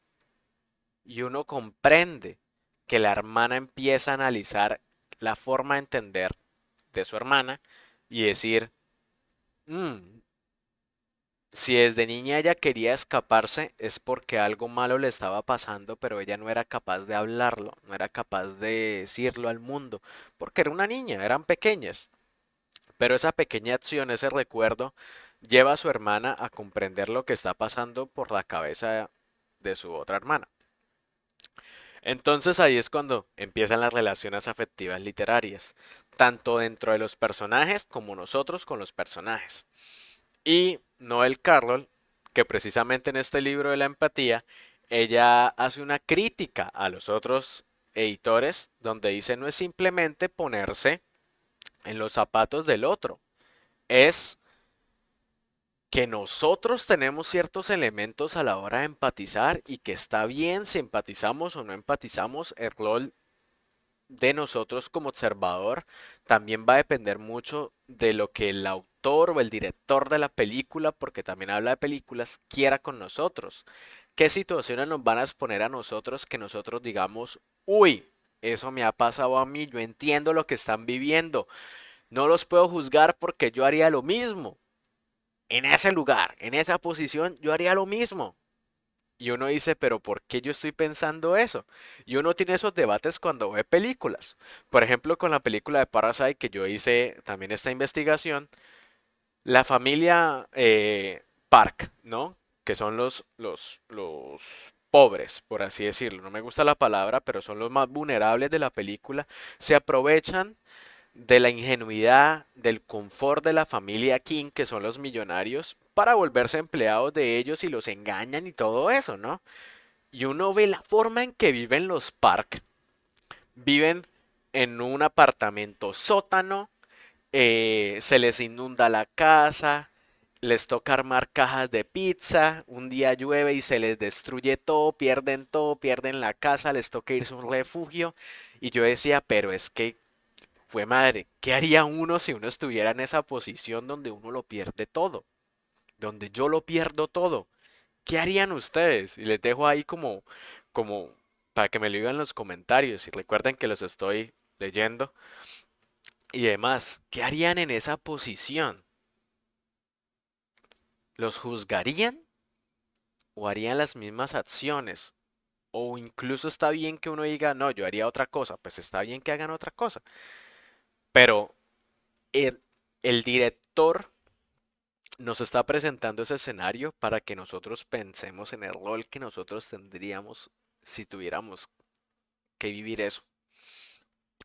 Y uno comprende que la hermana empieza a analizar la forma de entender de su hermana y decir, "Mm, si desde niña ella quería escaparse es porque algo malo le estaba pasando, pero ella no era capaz de hablarlo, no era capaz de decirlo al mundo, porque era una niña, eran pequeñas. Pero esa pequeña acción, ese recuerdo, lleva a su hermana a comprender lo que está pasando por la cabeza de su otra hermana. Entonces ahí es cuando empiezan las relaciones afectivas literarias, tanto dentro de los personajes como nosotros con los personajes. Y Noel Carroll, que precisamente en este libro de la empatía, ella hace una crítica a los otros editores, donde dice no es simplemente ponerse en los zapatos del otro, es que nosotros tenemos ciertos elementos a la hora de empatizar y que está bien si empatizamos o no empatizamos, el rol de nosotros como observador también va a depender mucho de lo que el autor o el director de la película, porque también habla de películas, quiera con nosotros. ¿Qué situaciones nos van a exponer a nosotros que nosotros digamos, uy, eso me ha pasado a mí, yo entiendo lo que están viviendo, no los puedo juzgar porque yo haría lo mismo? En ese lugar, en esa posición, yo haría lo mismo. Y uno dice, pero ¿por qué yo estoy pensando eso? Y uno tiene esos debates cuando ve películas. Por ejemplo, con la película de Parasite, que yo hice también esta investigación, la familia Park, ¿no? Que son los pobres, por así decirlo. No me gusta la palabra, pero son los más vulnerables de la película. Se aprovechan de la ingenuidad, del confort de la familia King, que son los millonarios, para volverse empleados de ellos y los engañan y todo eso, ¿no? Y uno ve la forma en que viven los Park. Viven en un apartamento sótano, se les inunda la casa, les toca armar cajas de pizza, un día llueve y se les destruye todo, pierden la casa, les toca irse a un refugio. Y yo decía, pero es que fue madre, ¿qué haría uno si uno estuviera en esa posición donde uno lo pierde todo? Donde yo lo pierdo todo. ¿Qué harían ustedes? Y les dejo ahí como para que me lo digan en los comentarios y recuerden que los estoy leyendo y demás. ¿Qué harían en esa posición? ¿Los juzgarían o harían las mismas acciones? O incluso está bien que uno diga, no, yo haría otra cosa. Pues está bien que hagan otra cosa. Pero el, el director nos está presentando ese escenario para que nosotros pensemos en el rol que nosotros tendríamos si tuviéramos que vivir eso.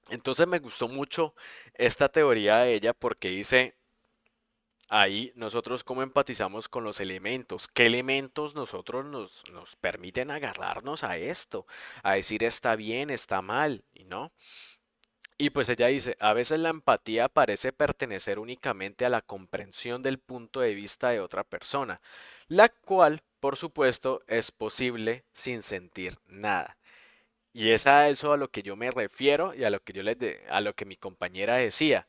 Entonces me gustó mucho esta teoría de ella porque dice, ahí nosotros cómo empatizamos con los elementos, qué elementos nosotros nos permiten agarrarnos a esto, a decir está bien, está mal, y no. Y pues ella dice, a veces la empatía parece pertenecer únicamente a la comprensión del punto de vista de otra persona, la cual, por supuesto, es posible sin sentir nada. Y es a eso a lo que yo me refiero y a lo que a lo que mi compañera decía.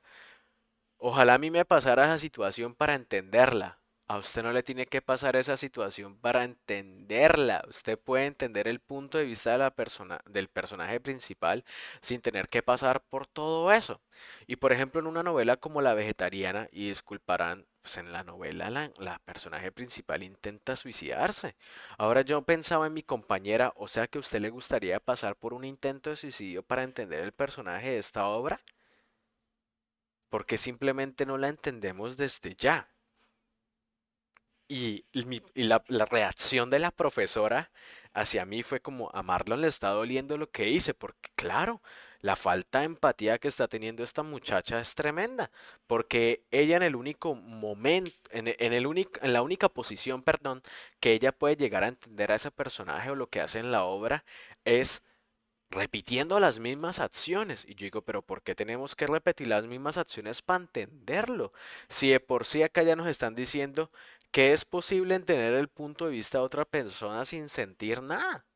Ojalá a mí me pasara esa situación para entenderla. A usted no le tiene que pasar esa situación para entenderla. Usted puede entender el punto de vista de la persona, del personaje principal sin tener que pasar por todo eso. Y por ejemplo, en una novela como La Vegetariana, y disculparán, pues en la novela la personaje principal intenta suicidarse. Ahora yo pensaba en mi compañera, o sea que a usted le gustaría pasar por un intento de suicidio para entender el personaje de esta obra, porque simplemente no la entendemos desde ya. Y la reacción de la profesora hacia mí fue como, a Marlon le está doliendo lo que hice, porque claro, la falta de empatía que está teniendo esta muchacha es tremenda, porque ella en el único momento, en la única posición, perdón, que ella puede llegar a entender a ese personaje o lo que hace en la obra es repitiendo las mismas acciones. Y yo digo, pero ¿por qué tenemos que repetir las mismas acciones para entenderlo? Si de por sí acá ya nos están diciendo que es posible entender el punto de vista de otra persona sin sentir nada.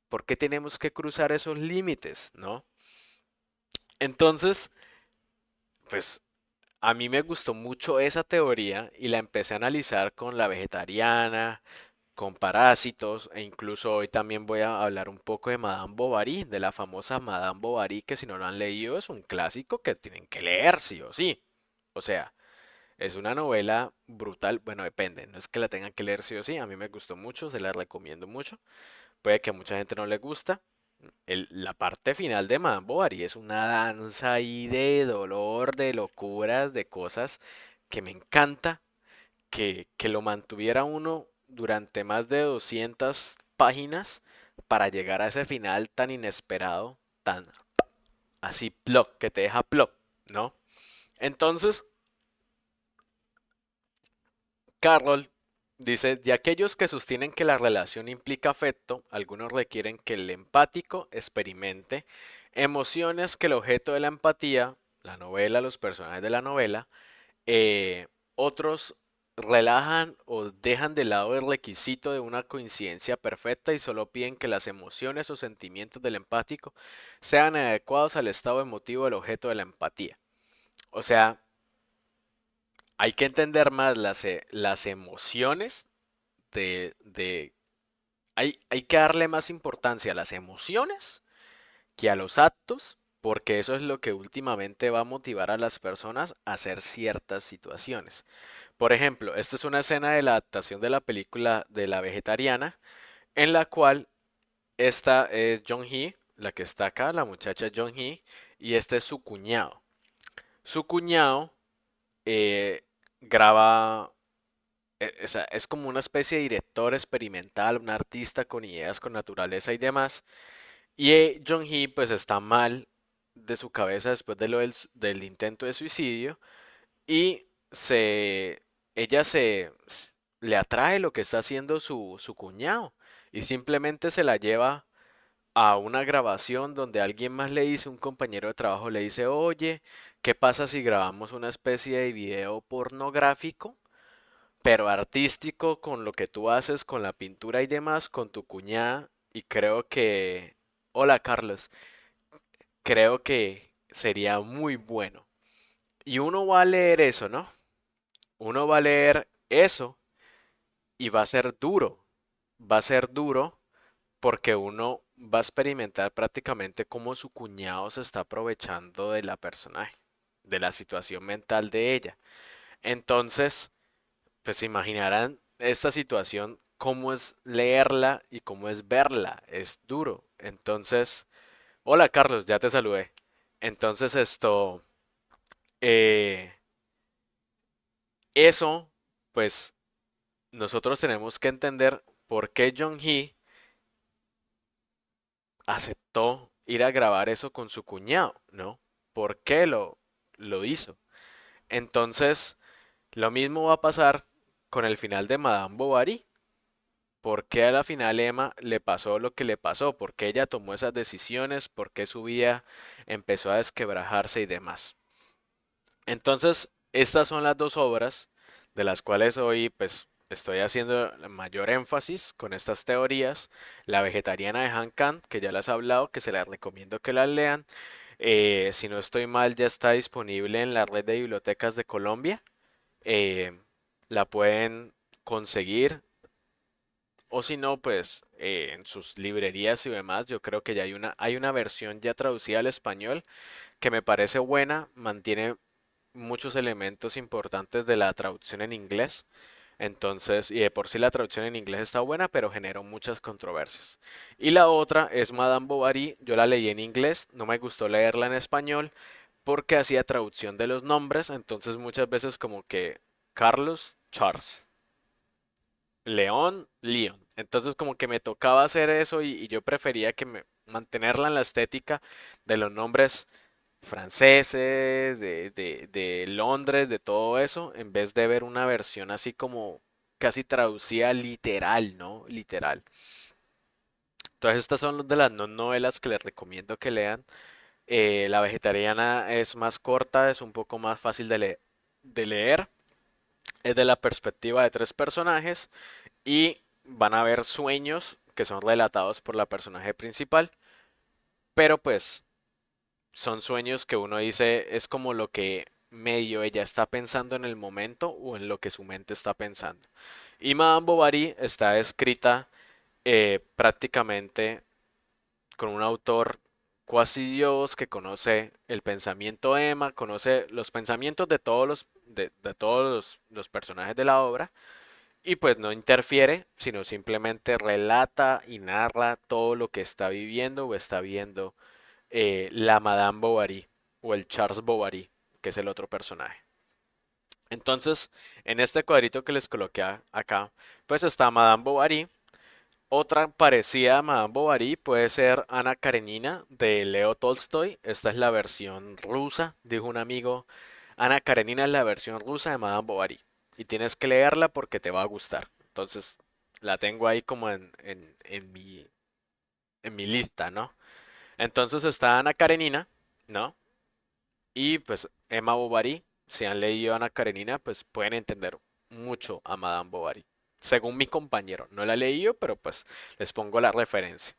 ¿Por qué tenemos que cruzar esos límites, no? Entonces, pues a mí me gustó mucho esa teoría y la empecé a analizar con la vegetariana, con Parásitos, e incluso hoy también voy a hablar un poco de Madame Bovary, de la famosa Madame Bovary, que si no lo han leído es un clásico que tienen que leer sí o sí. O sea, es una novela brutal, bueno, depende, no es que la tengan que leer sí o sí, a mí me gustó mucho, se la recomiendo mucho, puede que a mucha gente no le gusta. La parte final de Madame Bovary es una danza ahí de dolor, de locuras, de cosas que me encanta que lo mantuviera uno durante más de 200 páginas para llegar a ese final tan inesperado, tan así plop, que te deja plop, ¿no? Entonces, Carroll dice, de aquellos que sostienen que la relación implica afecto, algunos requieren que el empático experimente emociones que el objeto de la empatía, la novela, los personajes de la novela, otros relajan o dejan de lado el requisito de una coincidencia perfecta y solo piden que las emociones o sentimientos del empático sean adecuados al estado emotivo del objeto de la empatía. O sea, hay que entender más las emociones de hay que darle más importancia a las emociones que a los actos, porque eso es lo que últimamente va a motivar a las personas a hacer ciertas situaciones. Por ejemplo, esta es una escena de la adaptación de la película de La Vegetariana, en la cual esta es Jong-hee, la que está acá, la muchacha Jong-hee, y este es su cuñado. Su cuñado eh, graba, o sea, es como una especie de director experimental, un artista con ideas con naturaleza y demás. Y Jong-hee pues está mal de su cabeza después de del intento de suicidio y se, ella le atrae lo que está haciendo su cuñado y simplemente se la lleva a una grabación donde alguien más le dice, un compañero de trabajo le dice, oye, ¿qué pasa si grabamos una especie de video pornográfico, pero artístico con lo que tú haces, con la pintura y demás, con tu cuñada? Y creo que, hola Carlos, creo que sería muy bueno. Y uno va a leer eso, ¿no? Uno va a leer eso y va a ser duro. Va a ser duro porque uno va a experimentar prácticamente cómo su cuñado se está aprovechando de la personaje, de la situación mental de ella. Entonces, pues se imaginarán esta situación, cómo es leerla y cómo es verla. Es duro. Entonces, hola Carlos, ya te saludé. Entonces eh, eso, pues nosotros tenemos que entender por qué Jong-hee aceptó ir a grabar eso con su cuñado, ¿no? ¿Por qué lo hizo? Entonces, lo mismo va a pasar con el final de Madame Bovary. ¿Por qué a la final Emma le pasó lo que le pasó? ¿Por qué ella tomó esas decisiones? ¿Por qué su vida empezó a desquebrajarse y demás? Entonces, estas son las dos obras de las cuales hoy pues estoy haciendo mayor énfasis con estas teorías. La vegetariana de Han Kant, que ya las he hablado, que se las recomiendo que las lean. Si no estoy mal, ya está disponible en la red de bibliotecas de Colombia. Eh, la pueden conseguir o si no, pues en sus librerías y demás. Yo creo que ya hay una versión ya traducida al español que me parece buena, mantiene muchos elementos importantes de la traducción en inglés. Entonces, y de por sí la traducción en inglés está buena, pero generó muchas controversias. Y la otra es Madame Bovary, yo la leí en inglés, no me gustó leerla en español porque hacía traducción de los nombres, entonces muchas veces como que Carlos, Charles, León, Leon. Entonces como que me tocaba hacer eso y yo prefería mantenerla en la estética de los nombres franceses, de Londres, de todo eso, en vez de ver una versión así como casi traducida literal, ¿no? Literal. Entonces estas son de las no novelas que les recomiendo que lean. La vegetariana es más corta, es un poco más fácil de leer. Es de la perspectiva de tres personajes y van a haber sueños que son relatados por la personaje principal, pero pues son sueños que uno dice es como lo que medio ella está pensando en el momento o en lo que su mente está pensando. Y Madame Bovary está escrita prácticamente con un autor cuasi Dios que conoce el pensamiento de Emma, conoce los pensamientos de de todos los personajes de la obra y pues no interfiere, sino simplemente relata y narra todo lo que está viviendo o está viendo la Madame Bovary o el Charles Bovary, que es el otro personaje. Entonces, en este cuadrito que les coloqué acá, pues está Madame Bovary. Otra parecida a Madame Bovary puede ser Ana Karenina de Leo Tolstoy. Esta es la versión rusa, dijo un amigo. Ana Karenina es la versión rusa de Madame Bovary. Y tienes que leerla porque te va a gustar. Entonces, la tengo ahí como en mi lista, ¿no? Entonces está Ana Karenina, ¿no? Y pues Emma Bovary, si han leído Ana Karenina, pues pueden entender mucho a Madame Bovary. Según mi compañero, no la he leído, pero pues les pongo la referencia.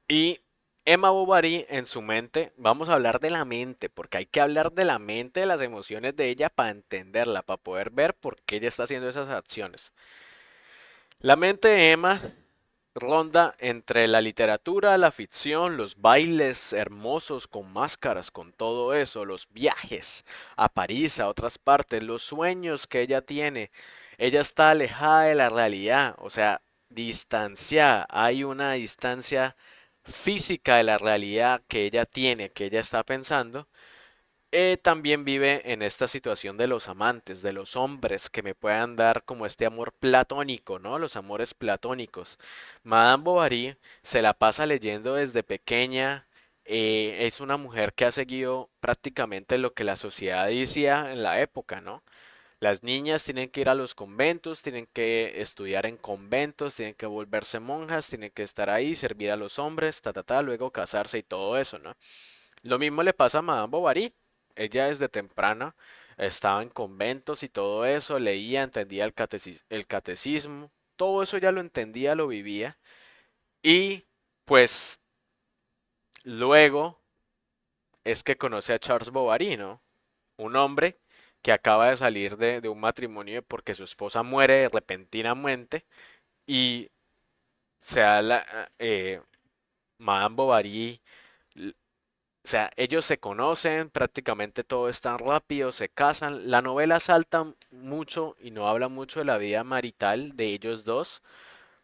Y Emma Bovary en su mente, vamos a hablar de la mente, porque hay que hablar de la mente, de las emociones de ella para entenderla, para poder ver por qué ella está haciendo esas acciones. La mente de Emma ronda entre la literatura, la ficción, los bailes hermosos con máscaras, con todo eso, los viajes a París, a otras partes, los sueños que ella tiene. Ella está alejada de la realidad, o sea, distanciada. Hay una distancia física de la realidad que ella tiene, que ella está pensando, también vive en esta situación de los amantes, de los hombres que me puedan dar como este amor platónico, ¿no? Los amores platónicos. Madame Bovary se la pasa leyendo desde pequeña. Es una mujer que ha seguido prácticamente lo que la sociedad decía en la época, ¿no? Las niñas tienen que ir a los conventos, tienen que estudiar en conventos, tienen que volverse monjas, tienen que estar ahí, servir a los hombres, luego casarse y todo eso, ¿no? Lo mismo le pasa a Madame Bovary. Ella desde temprana estaba en conventos y todo eso, leía, entendía el catecismo, todo eso ya lo entendía, lo vivía. Y pues luego es que conoce a Charles Bovary, ¿no? Un hombre que acaba de salir de un matrimonio porque su esposa muere repentinamente y se da Madame Bovary. O sea, ellos se conocen, prácticamente todo es tan rápido, se casan. La novela salta mucho y no habla mucho de la vida marital de ellos dos,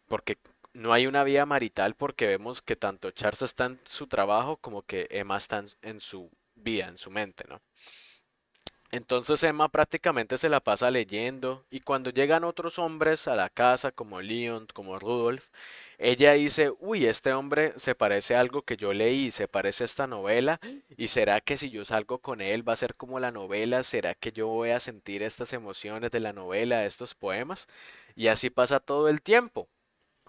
porque no hay una vida marital porque vemos que tanto Charles está en su trabajo como que Emma está en su vida, en su mente, ¿no? Entonces Emma prácticamente se la pasa leyendo y cuando llegan otros hombres a la casa como Leon, como Rudolf, ella dice, uy, este hombre se parece a algo que yo leí, se parece a esta novela y será que si yo salgo con él va a ser como la novela, será que yo voy a sentir estas emociones de la novela, estos poemas y así pasa todo el tiempo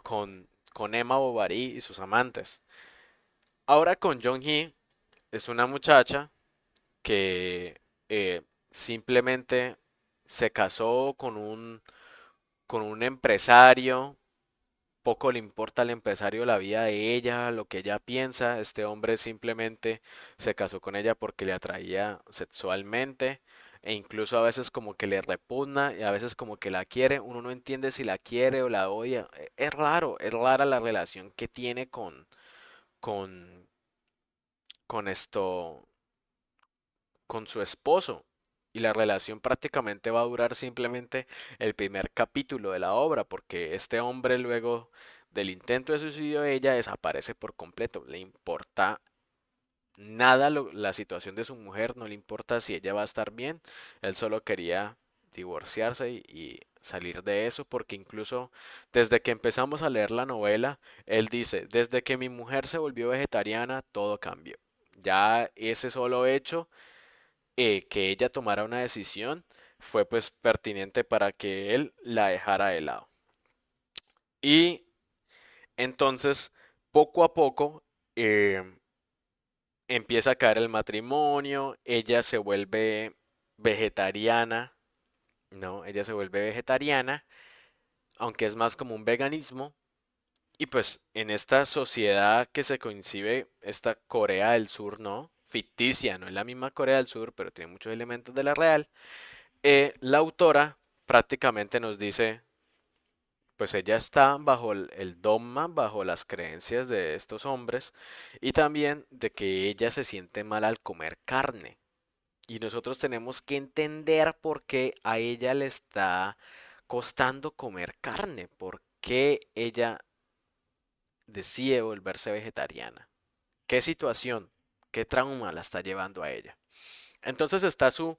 con Emma Bovary y sus amantes. Ahora con Jung-hee es una muchacha que eh, simplemente se casó con un empresario, poco le importa al empresario la vida de ella, lo que ella piensa, este hombre simplemente se casó con ella porque le atraía sexualmente e incluso a veces como que le repugna y a veces como que la quiere, uno no entiende si la quiere o la odia, es raro, es rara la relación que tiene con, con esto, con su esposo. Y la relación prácticamente va a durar simplemente el primer capítulo de la obra, porque este hombre luego del intento de suicidio de ella desaparece por completo. Le importa nada la situación de su mujer, no le importa si ella va a estar bien. Él solo quería divorciarse y salir de eso, porque incluso desde que empezamos a leer la novela, él dice, desde que mi mujer se volvió vegetariana, todo cambió. Ya ese solo hecho que ella tomara una decisión fue pues pertinente para que él la dejara de lado. Y entonces, poco a poco, eh, empieza a caer el matrimonio, ella se vuelve vegetariana, ¿no? Ella se vuelve vegetariana, aunque es más como un veganismo. Y pues en esta sociedad que se concibe, esta Corea del Sur, ¿no? Ficticia, no es la misma Corea del Sur, pero tiene muchos elementos de la real. La autora prácticamente nos dice, pues ella está bajo el dogma, bajo las creencias de estos hombres y también de que ella se siente mal al comer carne. Y nosotros tenemos que entender por qué a ella le está costando comer carne, por qué ella decide volverse vegetariana. ¿Qué situación, qué trauma la está llevando a ella? Entonces está su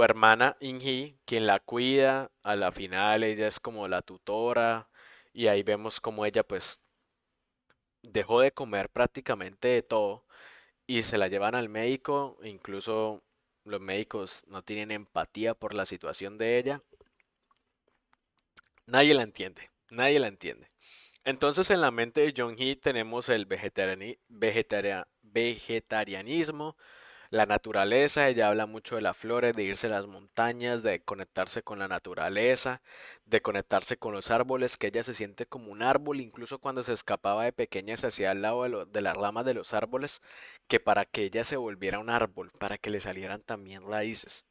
hermana Ingi, quien la cuida, a la final ella es como la tutora y ahí vemos como ella pues dejó de comer prácticamente de todo y se la llevan al médico, e incluso los médicos no tienen empatía por la situación de ella, nadie la entiende, nadie la entiende. Entonces en la mente de Jong-hee tenemos el vegetarianismo, la naturaleza, ella habla mucho de las flores, de irse a las montañas, de conectarse con la naturaleza, de conectarse con los árboles, que ella se siente como un árbol, incluso cuando se escapaba de pequeña se hacía al lado de las ramas de los árboles, que para que ella se volviera un árbol, para que le salieran también raíces.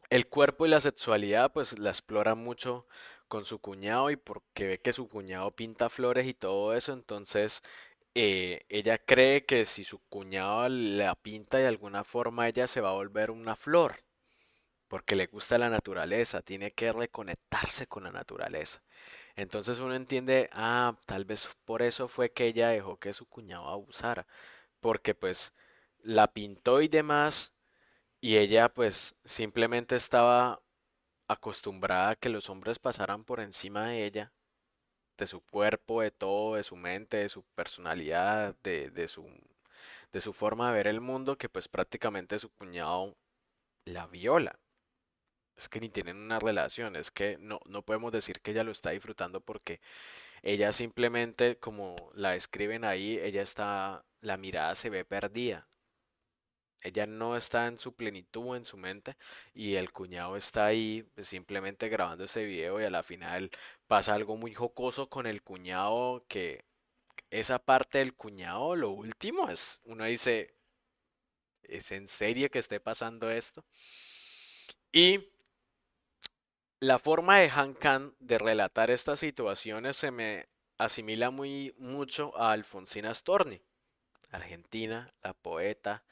El cuerpo y la sexualidad pues la explora mucho con su cuñado y porque ve que su cuñado pinta flores y todo eso, entonces ella cree que si su cuñado la pinta de alguna forma ella se va a volver una flor, porque le gusta la naturaleza, tiene que reconectarse con la naturaleza. Entonces uno entiende, ah, tal vez por eso fue que ella dejó que su cuñado abusara, porque pues la pintó y demás, y ella pues simplemente estaba acostumbrada a que los hombres pasaran por encima de ella, de su cuerpo, de todo, de su mente, de su personalidad, de su forma de ver el mundo, que pues prácticamente su cuñado la viola. Es que ni tienen una relación, es que no podemos decir que ella lo está disfrutando porque ella simplemente, como la escriben ahí, ella está, la mirada se ve perdida. Ella no está en su plenitud en su mente y el cuñado está ahí pues, simplemente grabando ese video y a la final pasa algo muy jocoso con el cuñado que esa parte del cuñado, lo último es, uno dice, ¿es en serio que esté pasando esto? Y la forma de Han Kang de relatar estas situaciones se me asimila muy mucho a Alfonsina Storni, argentina, la poeta,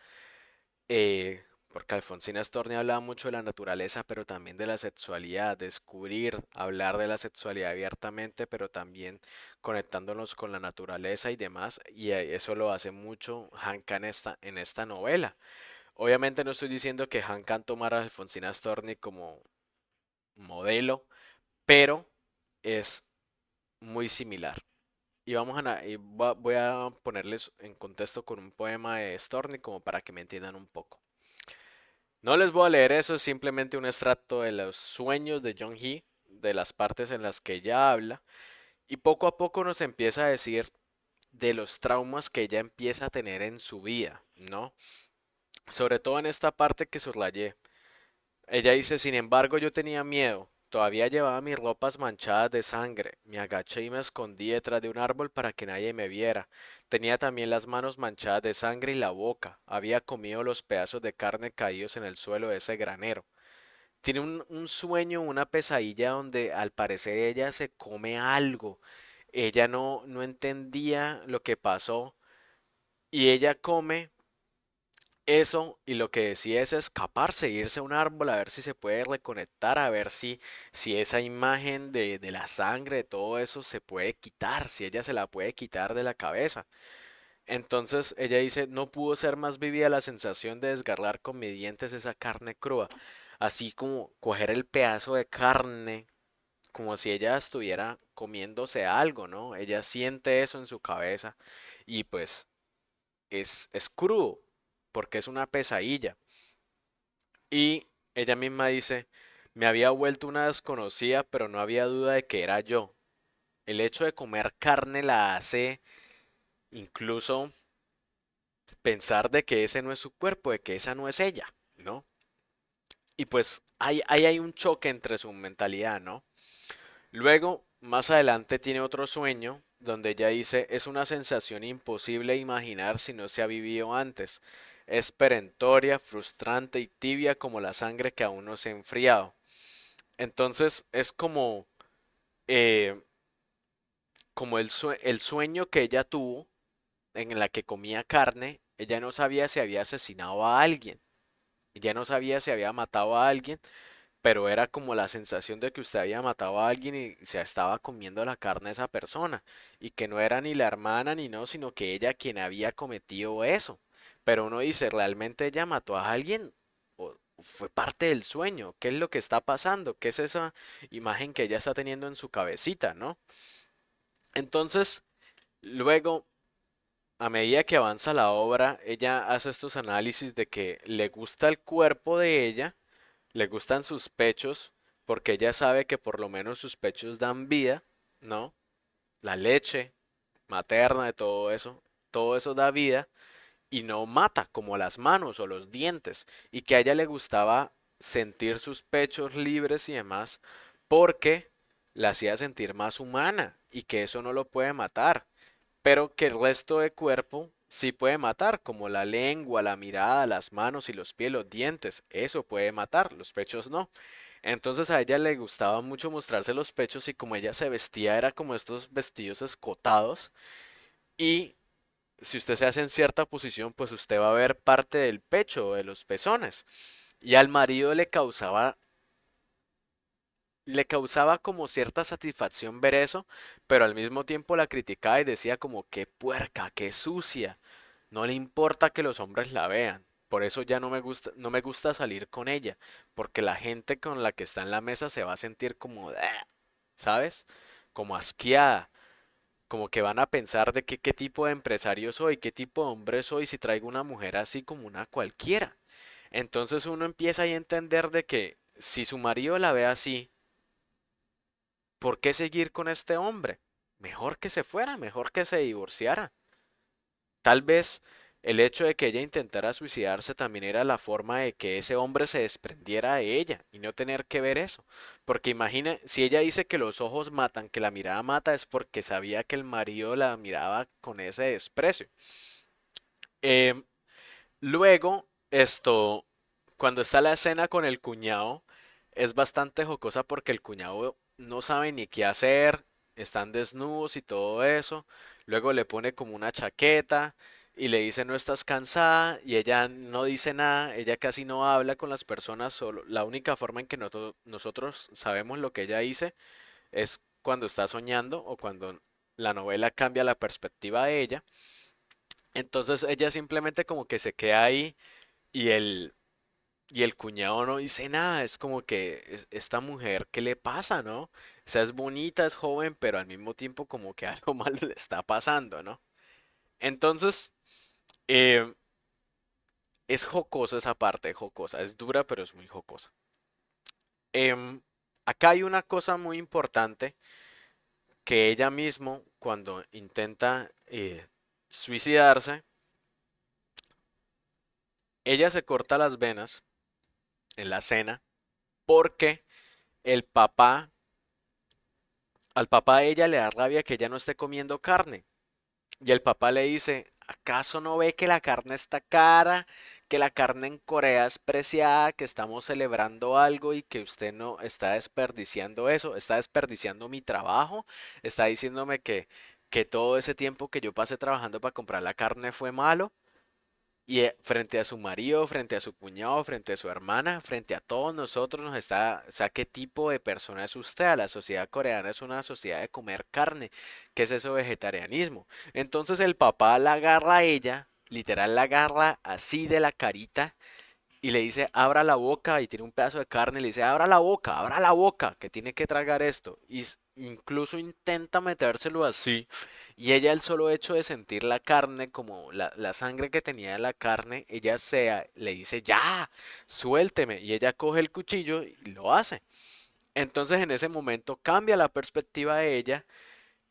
porque Alfonsina Storni hablaba mucho de la naturaleza, pero también de la sexualidad, descubrir, hablar de la sexualidad abiertamente, pero también conectándonos con la naturaleza y demás, y eso lo hace mucho Han Kang en esta novela. Obviamente no estoy diciendo que Han Kang tomara a Alfonsina Storni como modelo, pero es muy similar. Y voy a ponerles en contexto con un poema de Storni como para que me entiendan un poco. No les voy a leer eso, es simplemente un extracto de los sueños de Jung Hee, de las partes en las que ella habla, y poco a poco nos empieza a decir de los traumas que ella empieza a tener en su vida, ¿no? Sobre todo en esta parte que subrayé. Ella dice, sin embargo, yo tenía miedo. Todavía llevaba mis ropas manchadas de sangre. Me agaché y me escondí detrás de un árbol para que nadie me viera. Tenía también las manos manchadas de sangre y la boca. Había comido los pedazos de carne caídos en el suelo de ese granero. Tiene un sueño, una pesadilla donde al parecer ella se come algo. Ella no entendía lo que pasó y ella come eso y lo que decía es escaparse, irse a un árbol a ver si se puede reconectar, a ver si esa imagen de la sangre, de todo eso se puede quitar, si ella se la puede quitar de la cabeza. Entonces ella dice, no pudo ser más vívida la sensación de desgarrar con mis dientes esa carne cruda, así como coger el pedazo de carne, como si ella estuviera comiéndose algo, ¿no? Ella siente eso en su cabeza y pues es crudo, porque es una pesadilla. Y ella misma dice, me había vuelto una desconocida, pero no había duda de que era yo. El hecho de comer carne la hace incluso pensar de que ese no es su cuerpo, de que esa no es ella, ¿no? Y pues ahí hay un choque entre su mentalidad, ¿no? Luego, más adelante tiene otro sueño donde ella dice, es una sensación imposible de imaginar si no se ha vivido antes. Es perentoria, frustrante y tibia como la sangre que aún no se ha enfriado. Entonces es eh, como el sueño que ella tuvo en la que comía carne, ella no sabía si había asesinado a alguien, ella no sabía si había matado a alguien, pero era como la sensación de que usted había matado a alguien y se estaba comiendo la carne de esa persona, y que no era ni la hermana ni no, sino que ella quien había cometido eso. Pero uno dice, ¿realmente ella mató a alguien? ¿O fue parte del sueño? ¿Qué es lo que está pasando? ¿Qué es esa imagen que ella está teniendo en su cabecita, no? Entonces, luego, a medida que avanza la obra, ella hace estos análisis de que le gusta el cuerpo de ella, le gustan sus pechos, porque ella sabe que por lo menos sus pechos dan vida, ¿no? La leche materna de todo eso da vida y no mata como las manos o los dientes, y que a ella le gustaba sentir sus pechos libres y demás, porque la hacía sentir más humana y que eso no lo puede matar, pero que el resto de cuerpo sí puede matar, como la lengua, la mirada, las manos y los pies, los dientes, eso puede matar, los pechos no. Entonces a ella le gustaba mucho mostrarse los pechos y como ella se vestía era como estos vestidos escotados y si usted se hace en cierta posición pues usted va a ver parte del pecho o de los pezones y al marido le causaba como cierta satisfacción ver eso, pero al mismo tiempo la criticaba y decía como qué puerca, qué sucia. No le importa que los hombres la vean. Por eso ya no me gusta salir con ella, porque la gente con la que está en la mesa se va a sentir como, "Bleh", ¿sabes? Como asqueada, como que van a pensar de que qué tipo de empresario soy, qué tipo de hombre soy si traigo una mujer así como una cualquiera. Entonces uno empieza ahí a entender de que si su marido la ve así, ¿por qué seguir con este hombre? Mejor que se fuera, mejor que se divorciara. Tal vez el hecho de que ella intentara suicidarse también era la forma de que ese hombre se desprendiera de ella y no tener que ver eso. Porque imagine, si ella dice que los ojos matan, que la mirada mata, es porque sabía que el marido la miraba con ese desprecio. Em, Luego, cuando está la escena con el cuñado, es bastante jocosa porque el cuñado no sabe ni qué hacer, están desnudos y todo eso. Luego le pone como una chaqueta y le dice no estás cansada y ella no dice nada, ella casi no habla con las personas, solo la única forma en que nosotros sabemos lo que ella dice es cuando está soñando o cuando la novela cambia la perspectiva de ella. Entonces ella simplemente como que se queda ahí Y y el cuñado no dice nada, es como que esta mujer, ¿qué le pasa, no? O sea, es bonita, es joven, pero al mismo tiempo como que algo malo le está pasando, ¿no? Entonces, eh, es jocoso esa parte, jocosa, es dura, pero es muy jocosa. Em, Acá hay una cosa muy importante que ella mismo, cuando intenta suicidarse, ella se corta las venas en la cena porque el papá, al papá de ella le da rabia que ella no esté comiendo carne. Y el papá le dice, ¿acaso no ve que la carne está cara? Que la carne en Corea es preciada, que estamos celebrando algo y que usted no está desperdiciando eso, está desperdiciando mi trabajo, está diciéndome que todo ese tiempo que yo pasé trabajando para comprar la carne fue malo. Y frente a su marido, frente a su cuñado, frente a su hermana, frente a todos nosotros nos está, o sea, ¿qué tipo de persona es usted? La sociedad coreana es una sociedad de comer carne. ¿Qué es eso vegetarianismo? Entonces el papá la agarra a ella, literal la agarra así de la carita y le dice, abra la boca y tiene un pedazo de carne y le dice, abra la boca, que tiene que tragar esto. Y incluso intenta metérselo así. Y ella, el solo hecho de sentir la carne, como la sangre que tenía en la carne, ella le dice, ya, suélteme. Y ella coge el cuchillo y lo hace. Entonces en ese momento cambia la perspectiva de ella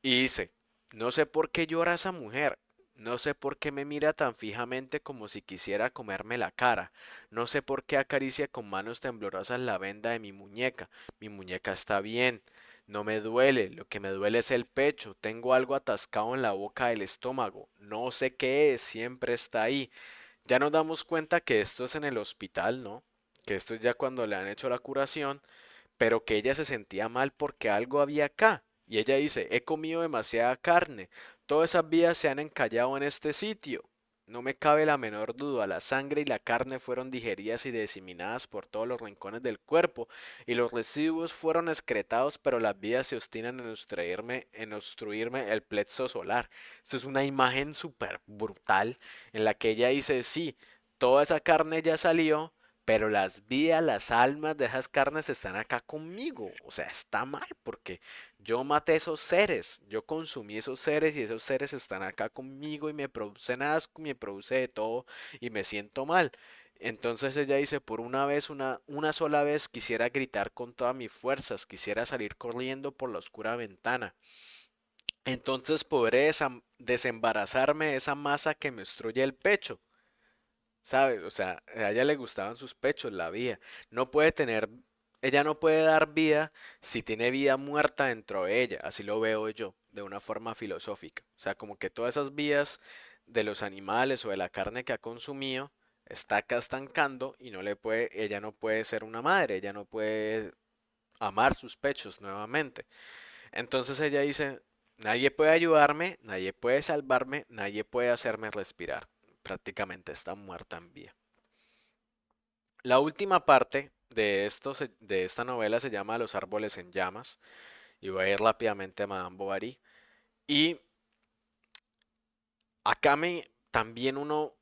y dice, no sé por qué llora esa mujer, no sé por qué me mira tan fijamente como si quisiera comerme la cara, no sé por qué acaricia con manos temblorosas la venda de mi muñeca está bien, no me duele, lo que me duele es el pecho, tengo algo atascado en la boca del estómago, no sé qué es, siempre está ahí. Ya nos damos cuenta que esto es en el hospital, ¿no? Que esto es ya cuando le han hecho la curación, pero que ella se sentía mal porque algo había acá. Y ella dice, he comido demasiada carne, todas esas vías se han encallado en este sitio. No me cabe la menor duda, la sangre y la carne fueron digeridas y diseminadas por todos los rincones del cuerpo, y los residuos fueron excretados, pero las vías se obstinan en obstruirme el plexo solar. Esto es una imagen súper brutal en la que ella dice, sí, toda esa carne ya salió, pero las vidas, las almas de esas carnes están acá conmigo. O sea, está mal porque yo maté esos seres, yo consumí esos seres y esos seres están acá conmigo y me producen asco, me produce de todo y me siento mal. Entonces ella dice, por una vez, una sola vez quisiera gritar con todas mis fuerzas, quisiera salir corriendo por la oscura ventana. Entonces podré desembarazarme de esa masa que me obstruye el pecho. ¿Sabe? O sea, a ella le gustaban sus pechos, la vida. No puede tener, ella no puede dar vida si tiene vida muerta dentro de ella. Así lo veo yo, de una forma filosófica. O sea, como que todas esas vidas de los animales o de la carne que ha consumido está acá estancando y no le puede, ella no puede ser una madre, ella no puede amar sus pechos nuevamente. Entonces ella dice, nadie puede ayudarme, nadie puede salvarme, nadie puede hacerme respirar. Prácticamente está muerta en vida. La última parte de de esta novela se llama Los árboles en llamas y voy a ir rápidamente a Madame Bovary. Y acá también uno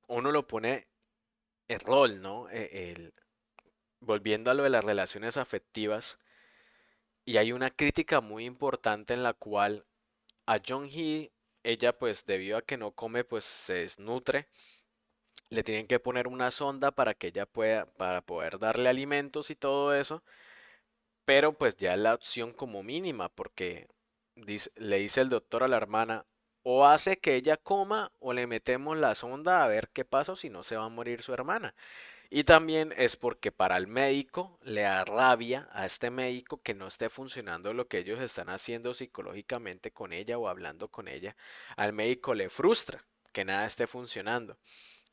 lo pone el rol, ¿no? Volviendo a lo de las relaciones afectivas, y hay una crítica muy importante en la cual a Jung-hee, ella pues debido a que no come, pues se desnutre, le tienen que poner una sonda para que ella pueda, para poder darle alimentos y todo eso. Pero pues ya es la opción como mínima, porque le dice el doctor a la hermana, o hace que ella coma o le metemos la sonda a ver qué pasa o si no se va a morir su hermana. Y también es porque para el médico le da rabia a este médico que no esté funcionando lo que ellos están haciendo psicológicamente con ella o hablando con ella. Al médico le frustra que nada esté funcionando.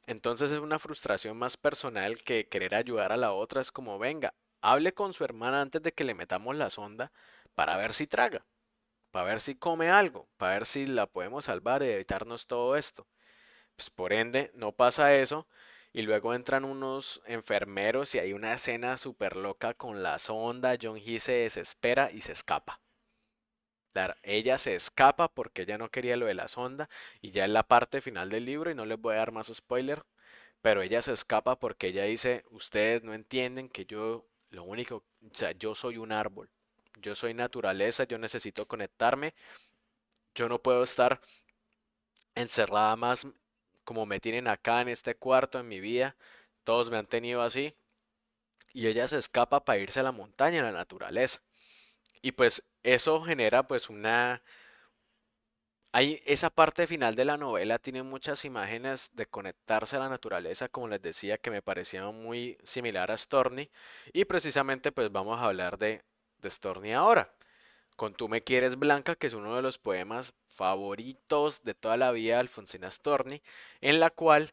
Entonces es una frustración más personal que querer ayudar a la otra. Es como, venga, hable con su hermana antes de que le metamos la sonda para ver si traga, para ver si come algo, para ver si la podemos salvar y evitarnos todo esto. Pues por ende, no pasa eso. Y luego entran unos enfermeros y hay una escena súper loca con la sonda. Jung-hee se desespera y se escapa. Claro, ella se escapa porque ella no quería lo de la sonda y ya en la parte final del libro, y no les voy a dar más spoiler, pero ella se escapa porque ella dice, ustedes no entienden que yo, lo único, o sea, yo soy un árbol, yo soy naturaleza, yo necesito conectarme, yo no puedo estar encerrada más como me tienen acá en este cuarto en mi vida, todos me han tenido así, y ella se escapa para irse a la montaña, a la naturaleza. Y pues eso genera pues una... Hay esa parte final de la novela tiene muchas imágenes de conectarse a la naturaleza, como les decía, que me parecían muy similar a Storni. Y precisamente pues vamos a hablar de Storni ahora. Con Tú me quieres Blanca, que es uno de los poemas favoritos de toda la vida de Alfonsina Storni, en la cual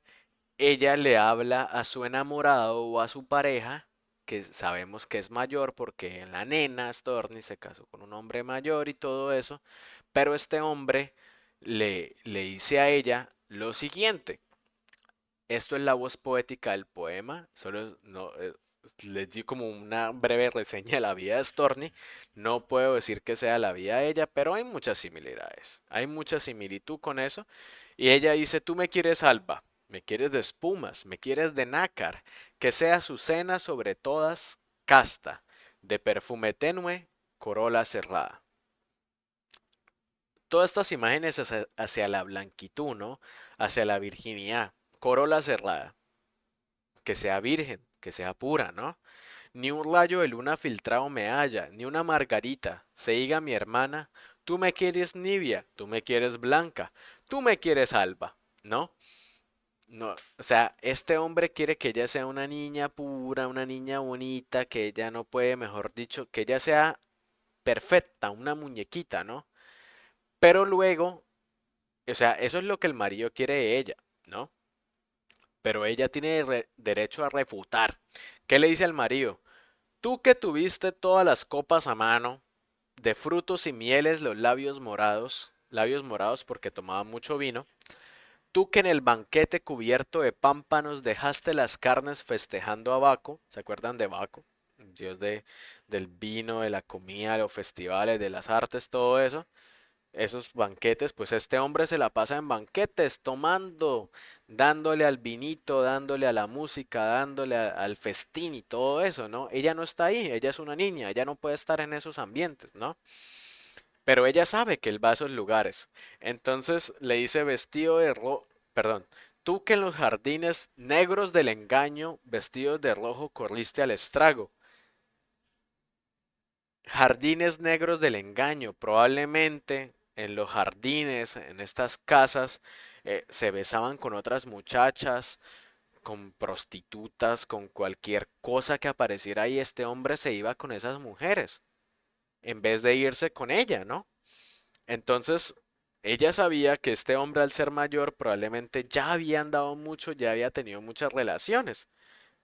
ella le habla a su enamorado o a su pareja, que sabemos que es mayor porque la nena Storni se casó con un hombre mayor y todo eso, pero este hombre le dice a ella lo siguiente. Esto es la voz poética del poema, solo no, les di como una breve reseña de la vida de Storni. No puedo decir que sea la vida de ella, pero hay muchas similitudes, hay mucha similitud con eso. Y ella dice, tú me quieres alba, me quieres de espumas, me quieres de nácar, que sea su cena sobre todas casta, de perfume tenue, corola cerrada. Todas estas imágenes hacia la blanquitud, ¿no? Hacia la virginidad, corola cerrada, que sea virgen, que sea pura, ¿no? Ni un rayo de luna filtrado me halla, ni una margarita. Se diga mi hermana, tú me quieres nibia, tú me quieres blanca, tú me quieres alba, ¿no? No, o sea, este hombre quiere que ella sea una niña pura, una niña bonita, que ella no puede, mejor dicho, que ella sea perfecta, una muñequita, ¿no? Pero luego, o sea, eso es lo que el marido quiere de ella, ¿no? Pero ella tiene derecho a refutar. ¿Qué le dice al marido? Tú que tuviste todas las copas a mano, de frutos y mieles los labios morados porque tomaba mucho vino, tú que en el banquete cubierto de pámpanos dejaste las carnes festejando a Baco, ¿se acuerdan de Baco? Dios del vino, de la comida, de los festivales, de las artes, todo eso esos banquetes, pues este hombre se la pasa en banquetes, tomando, dándole al vinito, dándole a la música, dándole al festín y todo eso, ¿no? Ella no está ahí, ella es una niña, ella no puede estar en esos ambientes, ¿no? Pero ella sabe que él va a esos lugares. Entonces le dice vestido de rojo, perdón, tú que en los jardines negros del engaño, vestidos de rojo, corriste al estrago. Jardines negros del engaño. Probablemente en los jardines, en estas casas, se besaban con otras muchachas, con prostitutas, con cualquier cosa que apareciera ahí. Este hombre se iba con esas mujeres, en vez de irse con ella, ¿no? Entonces, ella sabía que este hombre al ser mayor probablemente ya había andado mucho, ya había tenido muchas relaciones,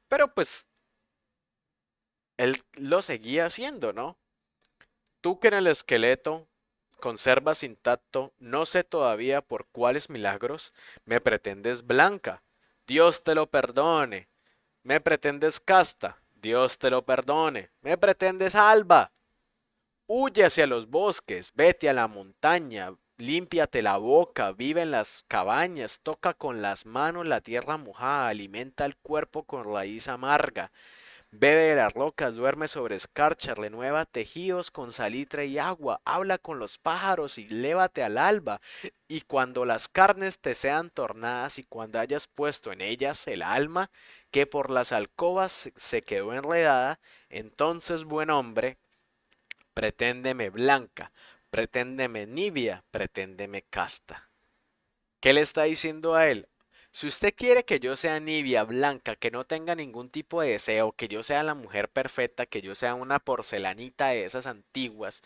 pero pues él lo seguía haciendo, ¿no? Tú que en el esqueleto conservas intacto, no sé todavía por cuáles milagros, me pretendes blanca, Dios te lo perdone, me pretendes casta, Dios te lo perdone, me pretendes alba, huye hacia los bosques, vete a la montaña, límpiate la boca, vive en las cabañas, toca con las manos la tierra mojada, alimenta el cuerpo con raíz amarga, bebe de las rocas, duerme sobre escarcha, renueva tejidos con salitre y agua, habla con los pájaros y lévate al alba. Y cuando las carnes te sean tornadas y cuando hayas puesto en ellas el alma, que por las alcobas se quedó enredada, entonces, buen hombre, preténdeme blanca, preténdeme nibia, preténdeme casta. ¿Qué le está diciendo a él? Si usted quiere que yo sea nibia, blanca, que no tenga ningún tipo de deseo, que yo sea la mujer perfecta, que yo sea una porcelanita de esas antiguas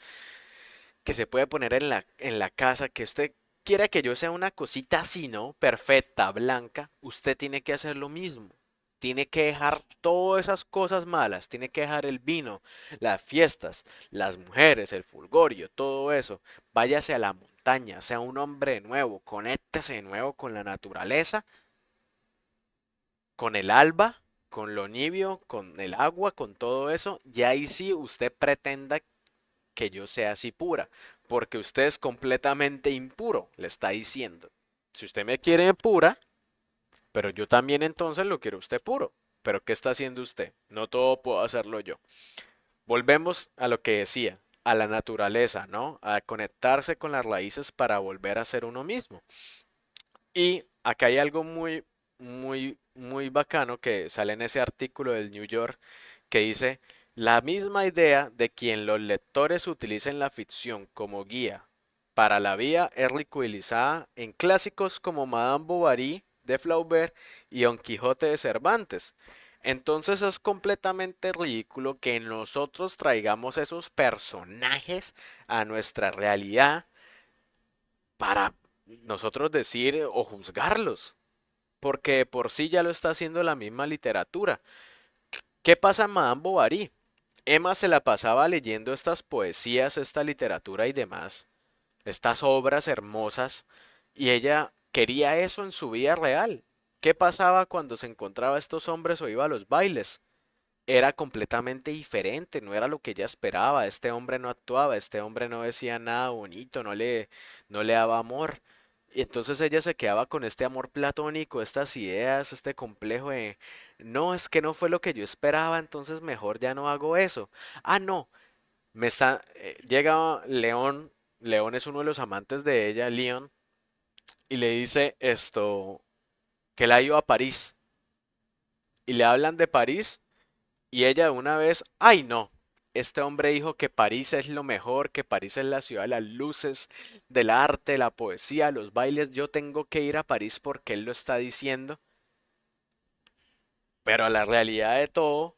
que se puede poner en la casa, que usted quiera que yo sea una cosita así, ¿no? Perfecta, blanca, usted tiene que hacer lo mismo. Tiene que dejar todas esas cosas malas, tiene que dejar el vino, las fiestas, las mujeres, el fulgorio, todo eso. Váyase a la montaña, sea un hombre nuevo, conéctese de nuevo con la naturaleza, con el alba, con lo nibio, con el agua, con todo eso, y ahí sí usted pretenda que yo sea así pura, porque usted es completamente impuro, le está diciendo. Si usted me quiere pura, pero yo también entonces lo quiero a usted puro. Pero ¿qué está haciendo usted? No todo puedo hacerlo yo. Volvemos a lo que decía, a la naturaleza, ¿no? A conectarse con las raíces para volver a ser uno mismo. Y acá hay algo muy bacano que sale en ese artículo del New York que dice, la misma idea de quien los lectores utilicen la ficción como guía para la vida es ridiculizada en clásicos como Madame Bovary de Flaubert y Don Quijote de Cervantes. Entonces es completamente ridículo que nosotros traigamos esos personajes a nuestra realidad para nosotros decir o juzgarlos, porque de por sí ya lo está haciendo la misma literatura. ¿Qué pasa en Madame Bovary? Emma se la pasaba leyendo estas poesías, esta literatura y demás, estas obras hermosas, y ella quería eso en su vida real. ¿Qué pasaba cuando se encontraba a estos hombres o iba a los bailes? Era completamente diferente, no era lo que ella esperaba. Este hombre no actuaba, este hombre no decía nada bonito, no le daba amor. Y entonces ella se quedaba con este amor platónico, estas ideas, este complejo de, no, es que no fue lo que yo esperaba, entonces mejor ya no hago eso. Ah, no, llega León, León es uno de los amantes de ella, León, y le dice esto, que la iba a París. Y le hablan de París y ella de una vez, ay no, este hombre dijo que París es lo mejor, que París es la ciudad de las luces, del arte, la poesía, los bailes, yo tengo que ir a París porque él lo está diciendo. Pero la realidad de todo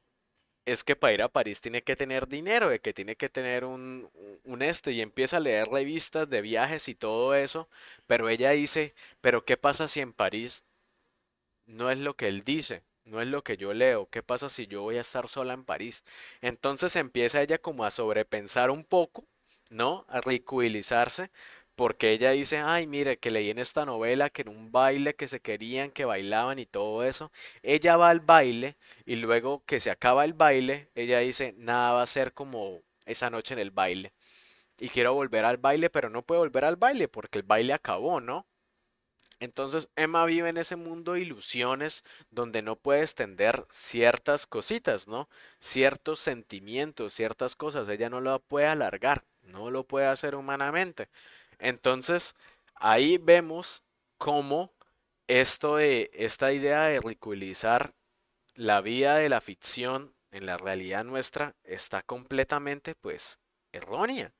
es que para ir a París tiene que tener dinero, de que tiene que tener y empieza a leer revistas de viajes y todo eso, pero ella dice, pero ¿qué pasa si en París no es lo que él dice, no es lo que yo leo? ¿Qué pasa si yo voy a estar sola en París? Entonces empieza ella como a sobrepensar un poco, ¿no? A ridiculizarse, porque ella dice, ay, mire, que leí en esta novela que en un baile que se querían, que bailaban y todo eso. Ella va al baile y luego que se acaba el baile, ella dice, nada va a ser como esa noche en el baile. Y quiero volver al baile, pero no puedo volver al baile porque el baile acabó, ¿no? Entonces Emma vive en ese mundo de ilusiones donde no puede extender ciertas cositas, ¿no? Ciertos sentimientos, ciertas cosas, ella no lo puede alargar, no lo puede hacer humanamente. Entonces ahí vemos cómo esta idea de ridiculizar la vida de la ficción en la realidad nuestra está completamente, pues, errónea.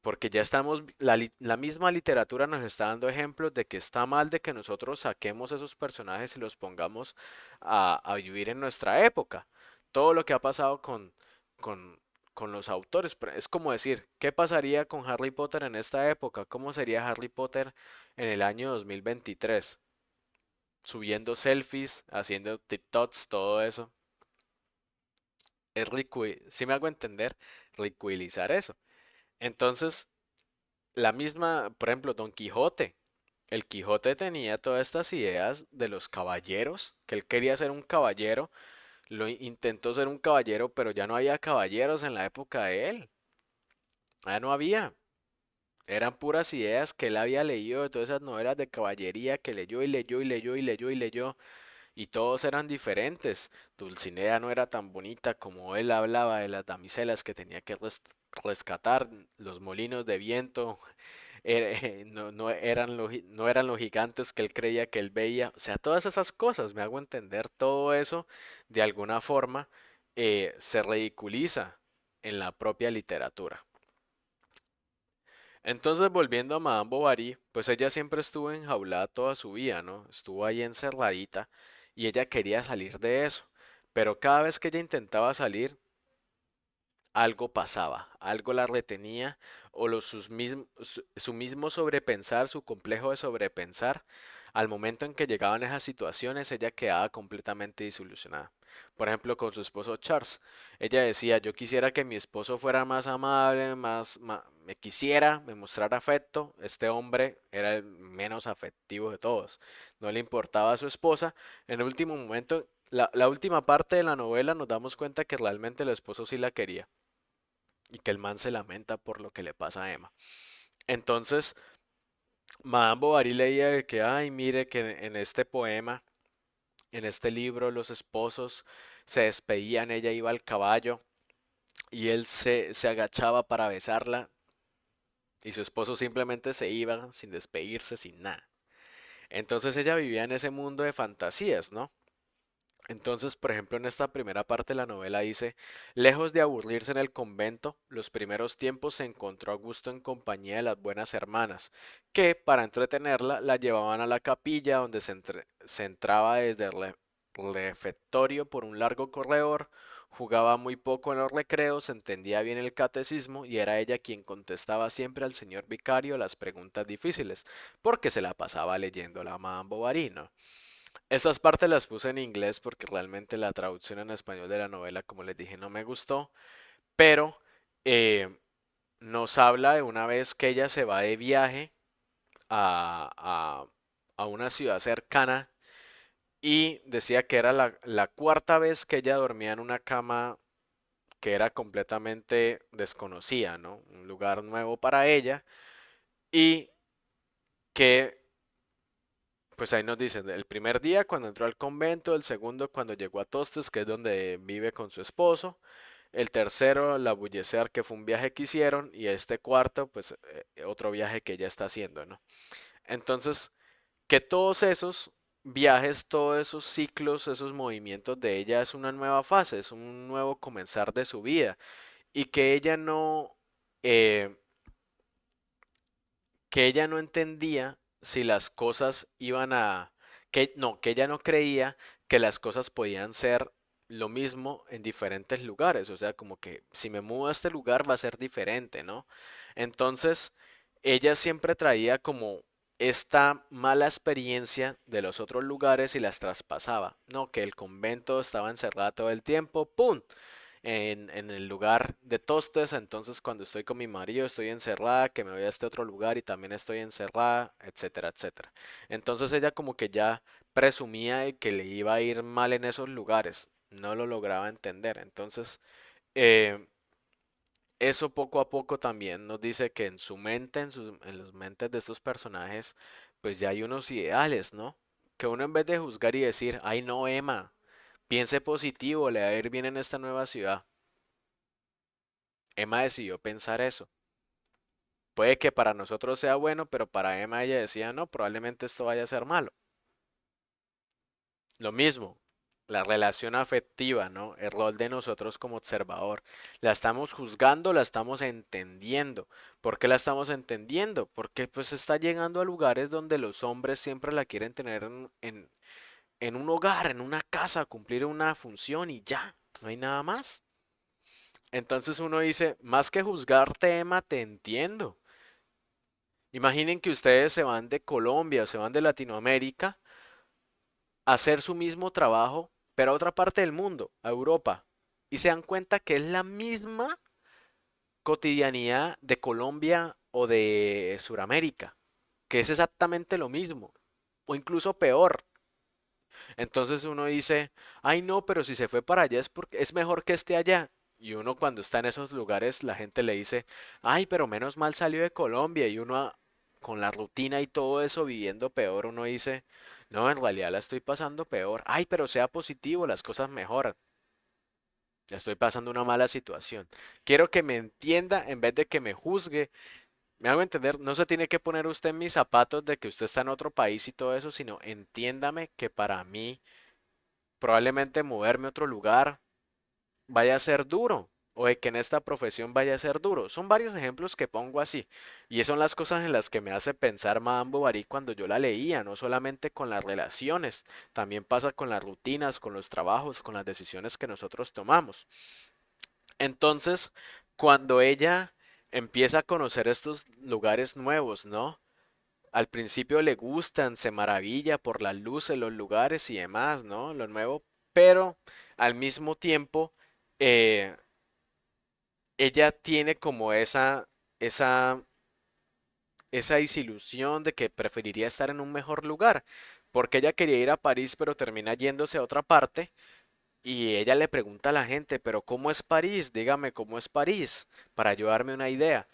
Porque ya estamos, la misma literatura nos está dando ejemplos de que está mal de que nosotros saquemos esos personajes y los pongamos a vivir en nuestra época. Todo lo que ha pasado con, con los autores. Es como decir, ¿qué pasaría con Harry Potter en esta época? ¿Cómo sería Harry Potter en el año 2023? Subiendo selfies, haciendo TikToks, todo eso. Si me hago entender, ridiculizar eso. Entonces, la misma, por ejemplo, Don Quijote. El Quijote tenía todas estas ideas de los caballeros, que él quería ser un caballero, intentó ser un caballero, pero ya no había caballeros en la época de él. Ya no había. Eran puras ideas que él había leído de todas esas novelas de caballería que leyó y leyó y leyó y leyó y leyó, y todos eran diferentes. Dulcinea no era tan bonita como él hablaba de las damiselas que tenía que rescatar, los molinos de viento, no eran los gigantes que él creía que él veía. O sea, todas esas cosas, me hago entender, todo eso de alguna forma se ridiculiza en la propia literatura. Entonces, volviendo a Madame Bovary, pues ella siempre estuvo enjaulada toda su vida, ¿no? Estuvo ahí encerradita y ella quería salir de eso. Pero cada vez que ella intentaba salir, algo pasaba, algo la retenía o su mismo sobrepensar, su complejo de sobrepensar, al momento en que llegaban esas situaciones, ella quedaba completamente desilusionada. Por ejemplo, con su esposo Charles, ella decía, yo quisiera que mi esposo fuera más amable, me quisiera, me mostrara afecto. Este hombre era el menos afectivo de todos, no le importaba a su esposa. En el último momento, la última parte de la novela nos damos cuenta que realmente el esposo sí la quería y que el man se lamenta por lo que le pasa a Emma. Entonces, Madame Bovary leía de que, ay, mire que en este poema, en este libro, los esposos se despedían, ella iba al caballo y él se agachaba para besarla y su esposo simplemente se iba sin despedirse, sin nada. Entonces ella vivía en ese mundo de fantasías, ¿no? Entonces, por ejemplo, en esta primera parte de la novela dice, lejos de aburrirse en el convento, los primeros tiempos se encontró a gusto en compañía de las buenas hermanas, que, para entretenerla, la llevaban a la capilla donde se entraba desde el refectorio por un largo corredor, jugaba muy poco en los recreos, entendía bien el catecismo y era ella quien contestaba siempre al señor vicario las preguntas difíciles, porque se la pasaba leyendo la Madame Bovary, ¿no? Estas partes las puse en inglés porque realmente la traducción en español de la novela, como les dije, no me gustó, pero eh, nos habla de una vez que ella se va de viaje a, a- a una ciudad cercana y decía que era la cuarta vez que ella dormía en una cama que era completamente desconocida, ¿no? Un lugar nuevo para ella y que pues ahí nos dicen, el primer día cuando entró al convento, el segundo cuando llegó a Tostes, que es donde vive con su esposo, el tercero, la Bullecer, que fue un viaje que hicieron, y este cuarto, pues otro viaje que ella está haciendo, ¿no? Entonces, que todos esos viajes, todos esos ciclos, esos movimientos de ella es una nueva fase, es un nuevo comenzar de su vida, y eh, que ella no entendía si las cosas iban a, que no, que ella no creía que las cosas podían ser lo mismo en diferentes lugares, o sea, como que si me mudo a este lugar va a ser diferente, ¿no? Entonces, ella siempre traía como esta mala experiencia de los otros lugares y las traspasaba, ¿no? Que el convento estaba encerrado todo el tiempo, ¡pum! En el lugar de Tostes, entonces cuando estoy con mi marido estoy encerrada, que me voy a este otro lugar y también estoy encerrada, etcétera, etcétera. Entonces ella como que ya presumía de que le iba a ir mal en esos lugares, no lo lograba entender. Entonces, eh, eso poco a poco también nos dice que en su mente, en las mentes de estos personajes, pues ya hay unos ideales, ¿no? Que uno en vez de juzgar y decir, ay no, Emma, piense positivo, le va a ir bien en esta nueva ciudad. Emma decidió pensar eso. Puede que para nosotros sea bueno, pero para Emma ella decía, no, probablemente esto vaya a ser malo. Lo mismo, la relación afectiva, ¿no? El rol de nosotros como observador. La estamos juzgando, la estamos entendiendo. ¿Por qué la estamos entendiendo? Porque pues está llegando a lugares donde los hombres siempre la quieren tener en un hogar, en una casa, cumplir una función y ya, no hay nada más. Entonces uno dice, más que juzgarte, Emma, te entiendo. Imaginen que ustedes se van de Colombia o se van de Latinoamérica a hacer su mismo trabajo, pero a otra parte del mundo, a Europa, y se dan cuenta que es la misma cotidianidad de Colombia o de Sudamérica, que es exactamente lo mismo, o incluso peor. Entonces uno dice, ay no, pero si se fue para allá es porque es mejor que esté allá. Y uno cuando está en esos lugares, la gente le dice, ay, pero menos mal salió de Colombia. Y uno con la rutina y todo eso viviendo peor, uno dice, no, en realidad la estoy pasando peor. Ay, pero sea positivo, las cosas mejoran. Estoy pasando una mala situación. Quiero que me entienda en vez de que me juzgue. Me hago entender, no se tiene que poner usted en mis zapatos de que usted está en otro país y todo eso, sino entiéndame que para mí probablemente moverme a otro lugar vaya a ser duro o de que en esta profesión vaya a ser duro. Son varios ejemplos que pongo así y son las cosas en las que me hace pensar Madame Bovary cuando yo la leía, no solamente con las relaciones, también pasa con las rutinas, con los trabajos, con las decisiones que nosotros tomamos. Entonces, cuando ella empieza a conocer estos lugares nuevos, ¿no? Al principio le gustan, se maravilla por las luces, los lugares y demás, ¿no? Lo nuevo, pero al mismo tiempo eh, ella tiene como esa, esa desilusión de que preferiría estar en un mejor lugar, porque ella quería ir a París, pero termina yéndose a otra parte. Y ella le pregunta a la gente, pero ¿cómo es París? Dígame cómo es París, para ayudarme una idea.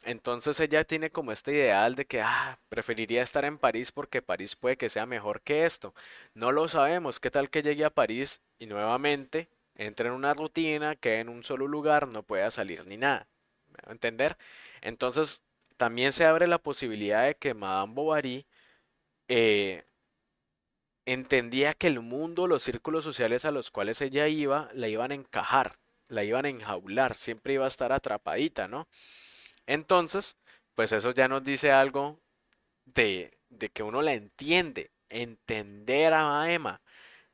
Entonces ella tiene como este ideal de que preferiría estar en París porque París puede que sea mejor que esto. No lo sabemos. ¿Qué tal que llegue a París y nuevamente entre en una rutina, que en un solo lugar no pueda salir ni nada? ¿Me va a entender? Entonces también se abre la posibilidad de que Madame Bovary eh, entendía que el mundo, los círculos sociales a los cuales ella iba, la iban a encajar, la iban a enjaular, siempre iba a estar atrapadita, ¿no? Entonces, pues eso ya nos dice algo de que uno la entiende, entender a Emma.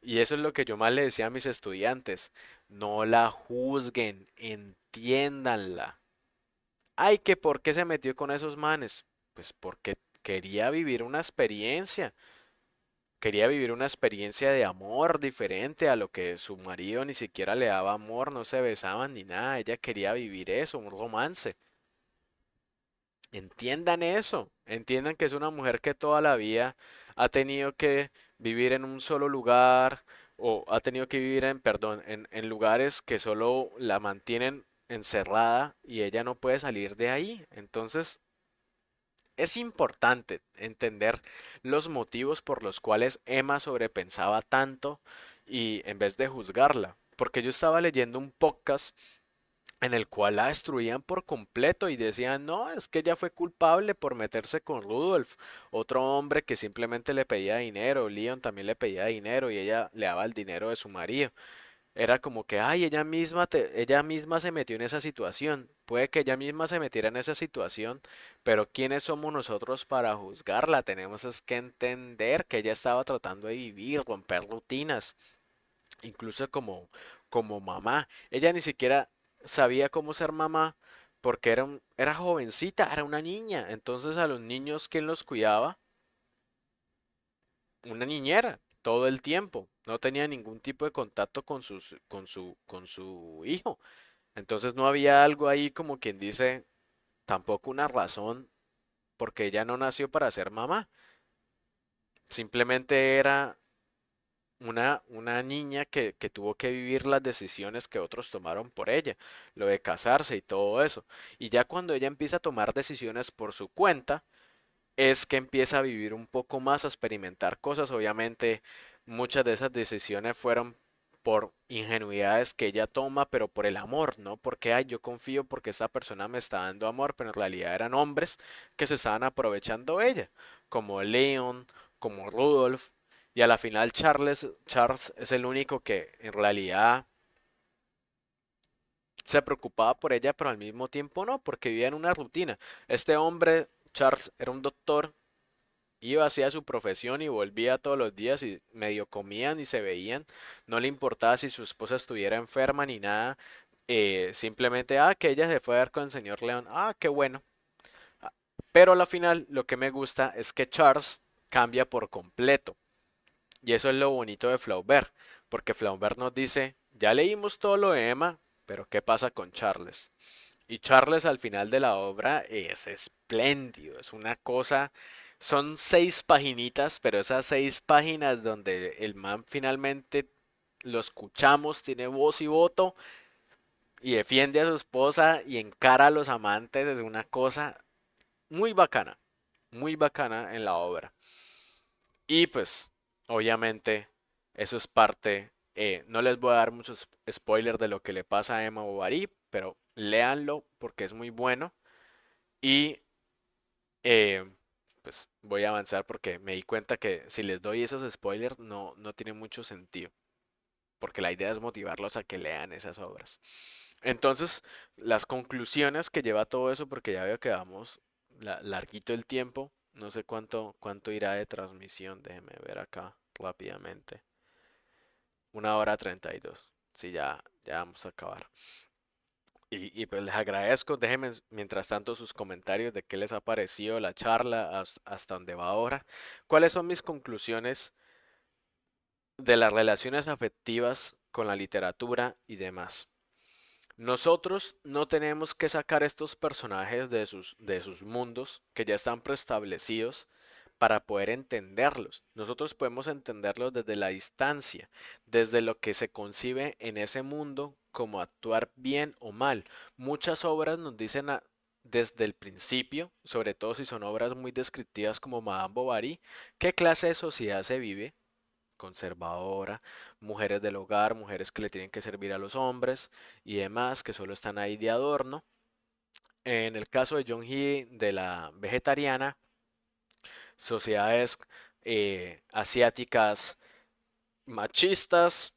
Y eso es lo que yo más le decía a mis estudiantes. No la juzguen, entiéndanla. Ay, que por qué se metió con esos manes. Pues porque quería vivir una experiencia. Quería vivir una experiencia de amor diferente a lo que su marido ni siquiera le daba amor, no se besaban ni nada. Ella quería vivir eso, un romance. Entiendan eso, entiendan que es una mujer que toda la vida ha tenido que vivir en un solo lugar o ha tenido que vivir perdón, en lugares que solo la mantienen encerrada y ella no puede salir de ahí. Entonces, es importante entender los motivos por los cuales Emma sobrepensaba tanto y en vez de juzgarla. Porque yo estaba leyendo un podcast en el cual la destruían por completo y decían, no, es que ella fue culpable por meterse con Rudolf, otro hombre que simplemente le pedía dinero, Leon también le pedía dinero y ella le daba el dinero de su marido. Era como que, ay, ella misma se metió en esa situación. Puede que ella misma se metiera en esa situación, pero ¿quiénes somos nosotros para juzgarla? Tenemos es que entender que ella estaba tratando de vivir, romper rutinas, incluso como mamá. Ella ni siquiera sabía cómo ser mamá porque era jovencita, era una niña. Entonces a los niños, ¿quién los cuidaba? Una niñera, todo el tiempo. No tenía ningún tipo de contacto con su hijo. Entonces no había algo ahí como quien dice, tampoco una razón porque ella no nació para ser mamá. Simplemente era una niña que tuvo que vivir las decisiones que otros tomaron por ella, lo de casarse y todo eso. Y ya cuando ella empieza a tomar decisiones por su cuenta, es que empieza a vivir un poco más, a experimentar cosas. Obviamente, muchas de esas decisiones fueron por ingenuidades que ella toma, pero por el amor, ¿no? Porque, ay, yo confío porque esta persona me está dando amor, pero en realidad eran hombres que se estaban aprovechando de ella, como Leon, como Rudolph, y a la final Charles es el único que en realidad se preocupaba por ella, pero al mismo tiempo no, porque vivía en una rutina. Este hombre, Charles, era un doctor. Iba, hacía su profesión y volvía todos los días y medio comían y se veían. No le importaba si su esposa estuviera enferma ni nada. Simplemente, que ella se fue a ver con el señor León. Qué bueno. Ah, Pero a la final lo que me gusta es que Charles cambia por completo. Y eso es lo bonito de Flaubert. Porque Flaubert nos dice, ya leímos todo lo de Emma, pero ¿qué pasa con Charles? Y Charles al final de la obra es espléndido, es una cosa, son 6 paginitas, pero esas 6 páginas donde el man finalmente lo escuchamos, tiene voz y voto y defiende a su esposa y encara a los amantes, es una cosa muy bacana en la obra. Y pues, obviamente, eso es parte, no les voy a dar muchos spoilers de lo que le pasa a Emma Bovary, pero léanlo porque es muy bueno. Y eh, pues voy a avanzar porque me di cuenta que si les doy esos spoilers no tiene mucho sentido, porque la idea es motivarlos a que lean esas obras. Entonces, las conclusiones que lleva todo eso, porque ya veo que vamos larguito el tiempo, no sé cuánto irá de transmisión, déjenme ver acá rápidamente. 1 hora 32. Sí, ya vamos a acabar. Y pues les agradezco, déjenme mientras tanto sus comentarios de qué les ha parecido la charla hasta dónde va ahora. ¿Cuáles son mis conclusiones de las relaciones afectivas con la literatura y demás? Nosotros no tenemos que sacar estos personajes de sus mundos que ya están preestablecidos para poder entenderlos. Nosotros podemos entenderlos desde la distancia, desde lo que se concibe en ese mundo como actuar bien o mal. Muchas obras nos dicen desde el principio, sobre todo si son obras muy descriptivas como Madame Bovary, qué clase de sociedad se vive, conservadora, mujeres del hogar, mujeres que le tienen que servir a los hombres y demás, que solo están ahí de adorno. En el caso de John Hee, de la vegetariana, sociedades asiáticas machistas,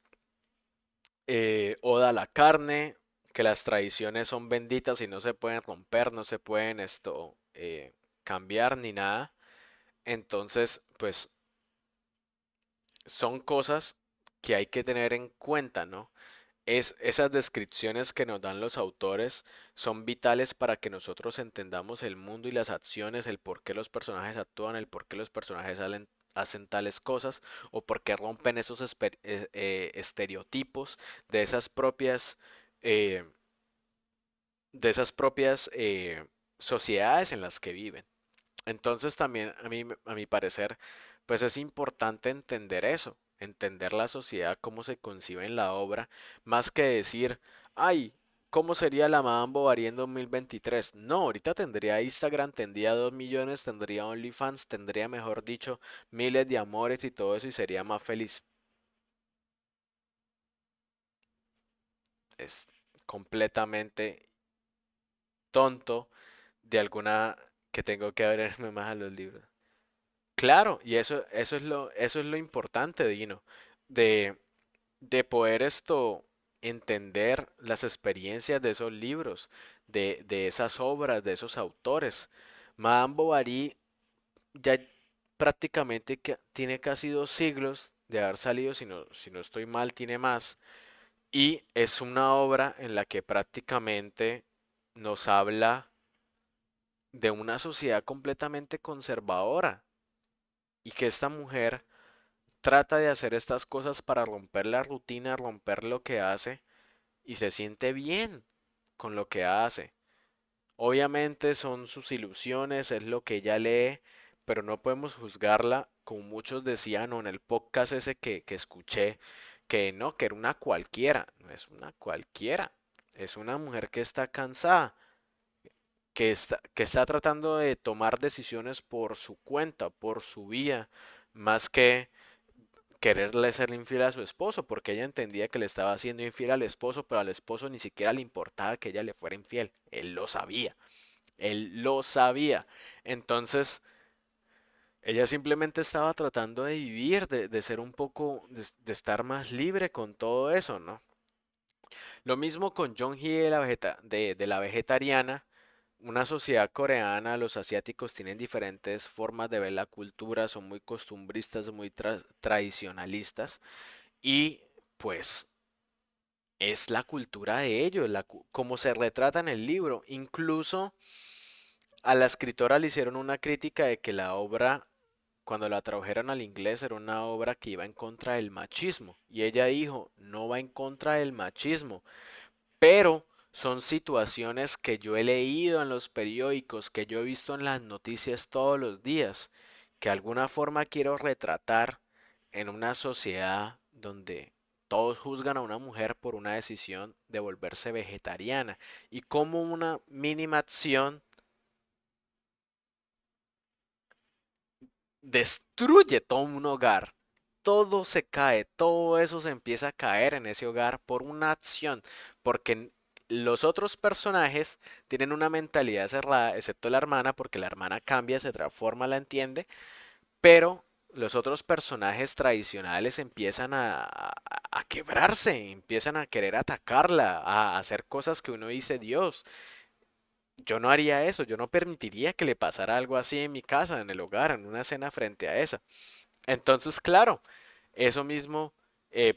oda a la carne, que las tradiciones son benditas y no se pueden romper, no se pueden cambiar ni nada. Entonces, pues son cosas que hay que tener en cuenta, ¿no? Esas descripciones que nos dan los autores son vitales para que nosotros entendamos el mundo y las acciones, el por qué los personajes actúan, el por qué los personajes hacen tales cosas o por qué rompen esos estereotipos de esas propias, eh, sociedades en las que viven. Entonces también a mi parecer, pues es importante entender eso, entender la sociedad, cómo se concibe en la obra, más que decir, ay, ¿cómo sería la Madame Bovary en 2023? No, ahorita tendría Instagram, tendría 2 millones, tendría OnlyFans, tendría, mejor dicho, miles de amores y todo eso y sería más feliz. Es completamente tonto de alguna que tengo que abrirme más a los libros. Claro, y eso es lo importante, Dino, de, de poder entender las experiencias de esos libros, de esas obras, de esos autores. Madame Bovary ya prácticamente tiene casi 2 siglos de haber salido, si no estoy mal, tiene más, y es una obra en la que prácticamente nos habla de una sociedad completamente conservadora y que esta mujer trata de hacer estas cosas para romper la rutina, romper lo que hace y se siente bien con lo que hace. Obviamente son sus ilusiones, es lo que ella lee, pero no podemos juzgarla como muchos decían o en el podcast ese que escuché, que no, que era una cualquiera, no es una cualquiera, es una mujer que está cansada, que está tratando de tomar decisiones por su cuenta, por su vía, más que quererle ser infiel a su esposo, porque ella entendía que le estaba haciendo infiel al esposo, pero al esposo ni siquiera le importaba que ella le fuera infiel. Él lo sabía, él lo sabía. Entonces, ella simplemente estaba tratando de vivir, de ser un poco, de estar más libre con todo eso, ¿no? Lo mismo con John Hee de de la vegetariana. Una sociedad coreana, los asiáticos tienen diferentes formas de ver la cultura, son muy costumbristas, muy tradicionalistas. Y pues es la cultura de ellos, como se retrata en el libro. Incluso a la escritora le hicieron una crítica de que la obra, cuando la tradujeron al inglés, era una obra que iba en contra del machismo. Y ella dijo, no va en contra del machismo, pero son situaciones que yo he leído en los periódicos, que yo he visto en las noticias todos los días, que de alguna forma quiero retratar en una sociedad donde todos juzgan a una mujer por una decisión de volverse vegetariana y como una mínima acción destruye todo un hogar. Todo se cae, todo eso se empieza a caer en ese hogar por una acción, porque los otros personajes tienen una mentalidad cerrada, excepto la hermana, porque la hermana cambia, se transforma, la entiende, pero los otros personajes tradicionales empiezan a quebrarse, empiezan a querer atacarla, a hacer cosas que uno dice, Dios, yo no haría eso, yo no permitiría que le pasara algo así en mi casa, en el hogar, en una cena frente a esa. Entonces, claro, eso mismo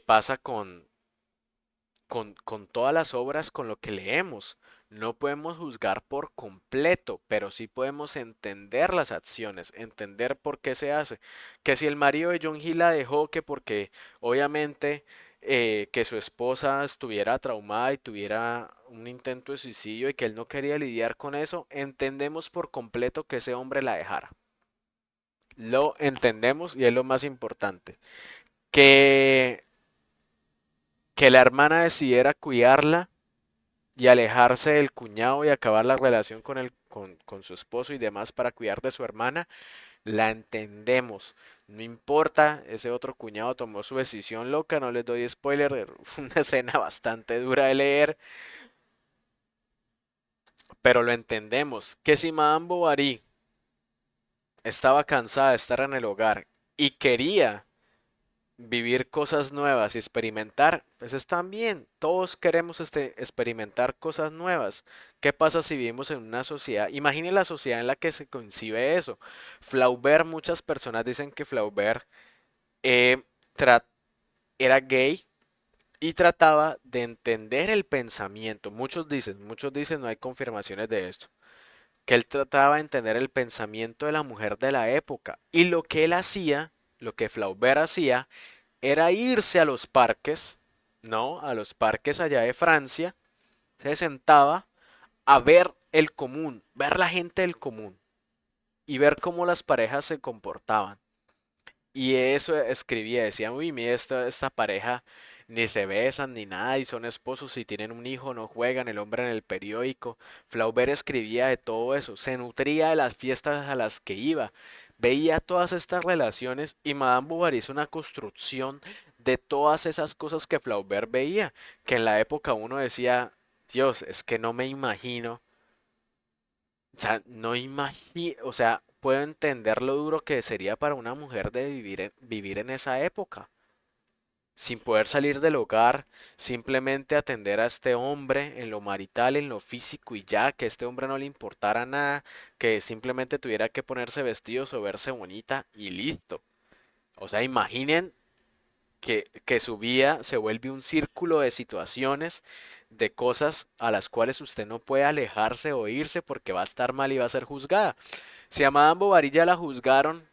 pasa con todas las obras, con lo que leemos. No podemos juzgar por completo, pero sí podemos entender las acciones, entender por qué se hace. Que si el marido de John Hill la dejó, que porque obviamente que su esposa estuviera traumada y tuviera un intento de suicidio y que él no quería lidiar con eso, entendemos por completo que ese hombre la dejara. Lo entendemos y es lo más importante. Que, que la hermana decidiera cuidarla y alejarse del cuñado y acabar la relación con su esposo y demás para cuidar de su hermana, la entendemos. No importa, ese otro cuñado tomó su decisión loca, no les doy spoiler, era una escena bastante dura de leer, pero lo entendemos. Que si Madame Bovary estaba cansada de estar en el hogar y quería vivir cosas nuevas y experimentar, pues están bien. Todos queremos experimentar cosas nuevas. ¿Qué pasa si vivimos en una sociedad? Imagine la sociedad en la que se concibe eso. Flaubert, muchas personas dicen que Flaubert eh, tra- era gay y trataba de entender el pensamiento. Muchos dicen, no hay confirmaciones de esto, que él trataba de entender el pensamiento de la mujer de la época. Y lo que él hacía, lo que Flaubert hacía, era irse a los parques, ¿no? A los parques allá de Francia, se sentaba a ver el común, ver la gente del común y ver cómo las parejas se comportaban. Y eso escribía, decía, uy, mira, esta pareja ni se besan ni nada y son esposos y tienen un hijo, no juegan, el hombre en el periódico. Flaubert escribía de todo eso, se nutría de las fiestas a las que iba, veía todas estas relaciones y Madame Bovary hizo una construcción de todas esas cosas que Flaubert veía, que en la época uno decía, Dios, es que no me imagino, o sea, no imagino, o sea, puedo entender lo duro que sería para una mujer de vivir en esa época, sin poder salir del hogar, simplemente atender a este hombre en lo marital, en lo físico y ya, que este hombre no le importara nada, que simplemente tuviera que ponerse vestidos o verse bonita y listo. O sea, imaginen que su vida se vuelve un círculo de situaciones, de cosas a las cuales usted no puede alejarse o irse porque va a estar mal y va a ser juzgada. Si a Madame Bovary ya la juzgaron,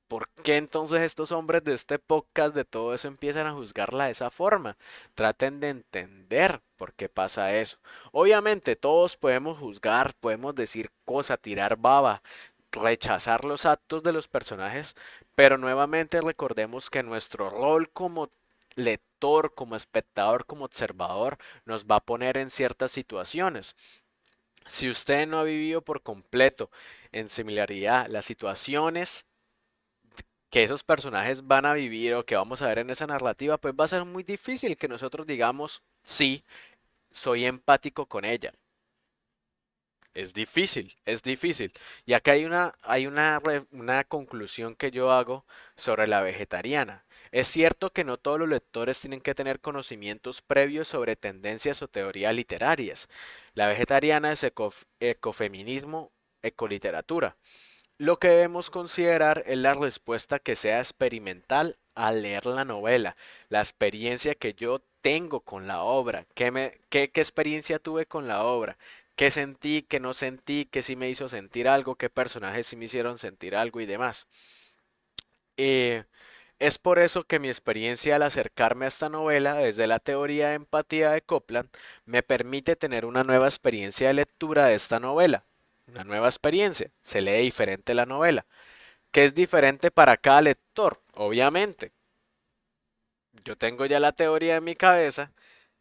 ¿por qué entonces estos hombres de este podcast, de todo eso, empiezan a juzgarla de esa forma? Traten de entender por qué pasa eso. Obviamente todos podemos juzgar, podemos decir cosas, tirar baba, rechazar los actos de los personajes, pero nuevamente recordemos que nuestro rol como lector, como espectador, como observador, nos va a poner en ciertas situaciones. Si usted no ha vivido por completo en similaridad las situaciones que esos personajes van a vivir o que vamos a ver en esa narrativa, pues va a ser muy difícil que nosotros digamos, sí, soy empático con ella. Es difícil, es difícil. Y acá una conclusión que yo hago sobre la vegetariana. Es cierto que no todos los lectores tienen que tener conocimientos previos sobre tendencias o teorías literarias. La vegetariana es ecofeminismo, ecoliteratura. Lo que debemos considerar es la respuesta que sea experimental al leer la novela, la experiencia que yo tengo con la obra, qué experiencia tuve con la obra, qué sentí, qué no sentí, qué sí me hizo sentir algo, qué personajes sí me hicieron sentir algo y demás. Eh, es por eso que mi experiencia al acercarme a esta novela desde la teoría de empatía de Copland me permite tener una nueva experiencia de lectura de esta novela. Una nueva experiencia, se lee diferente la novela, que es diferente para cada lector, obviamente. Yo tengo ya la teoría en mi cabeza,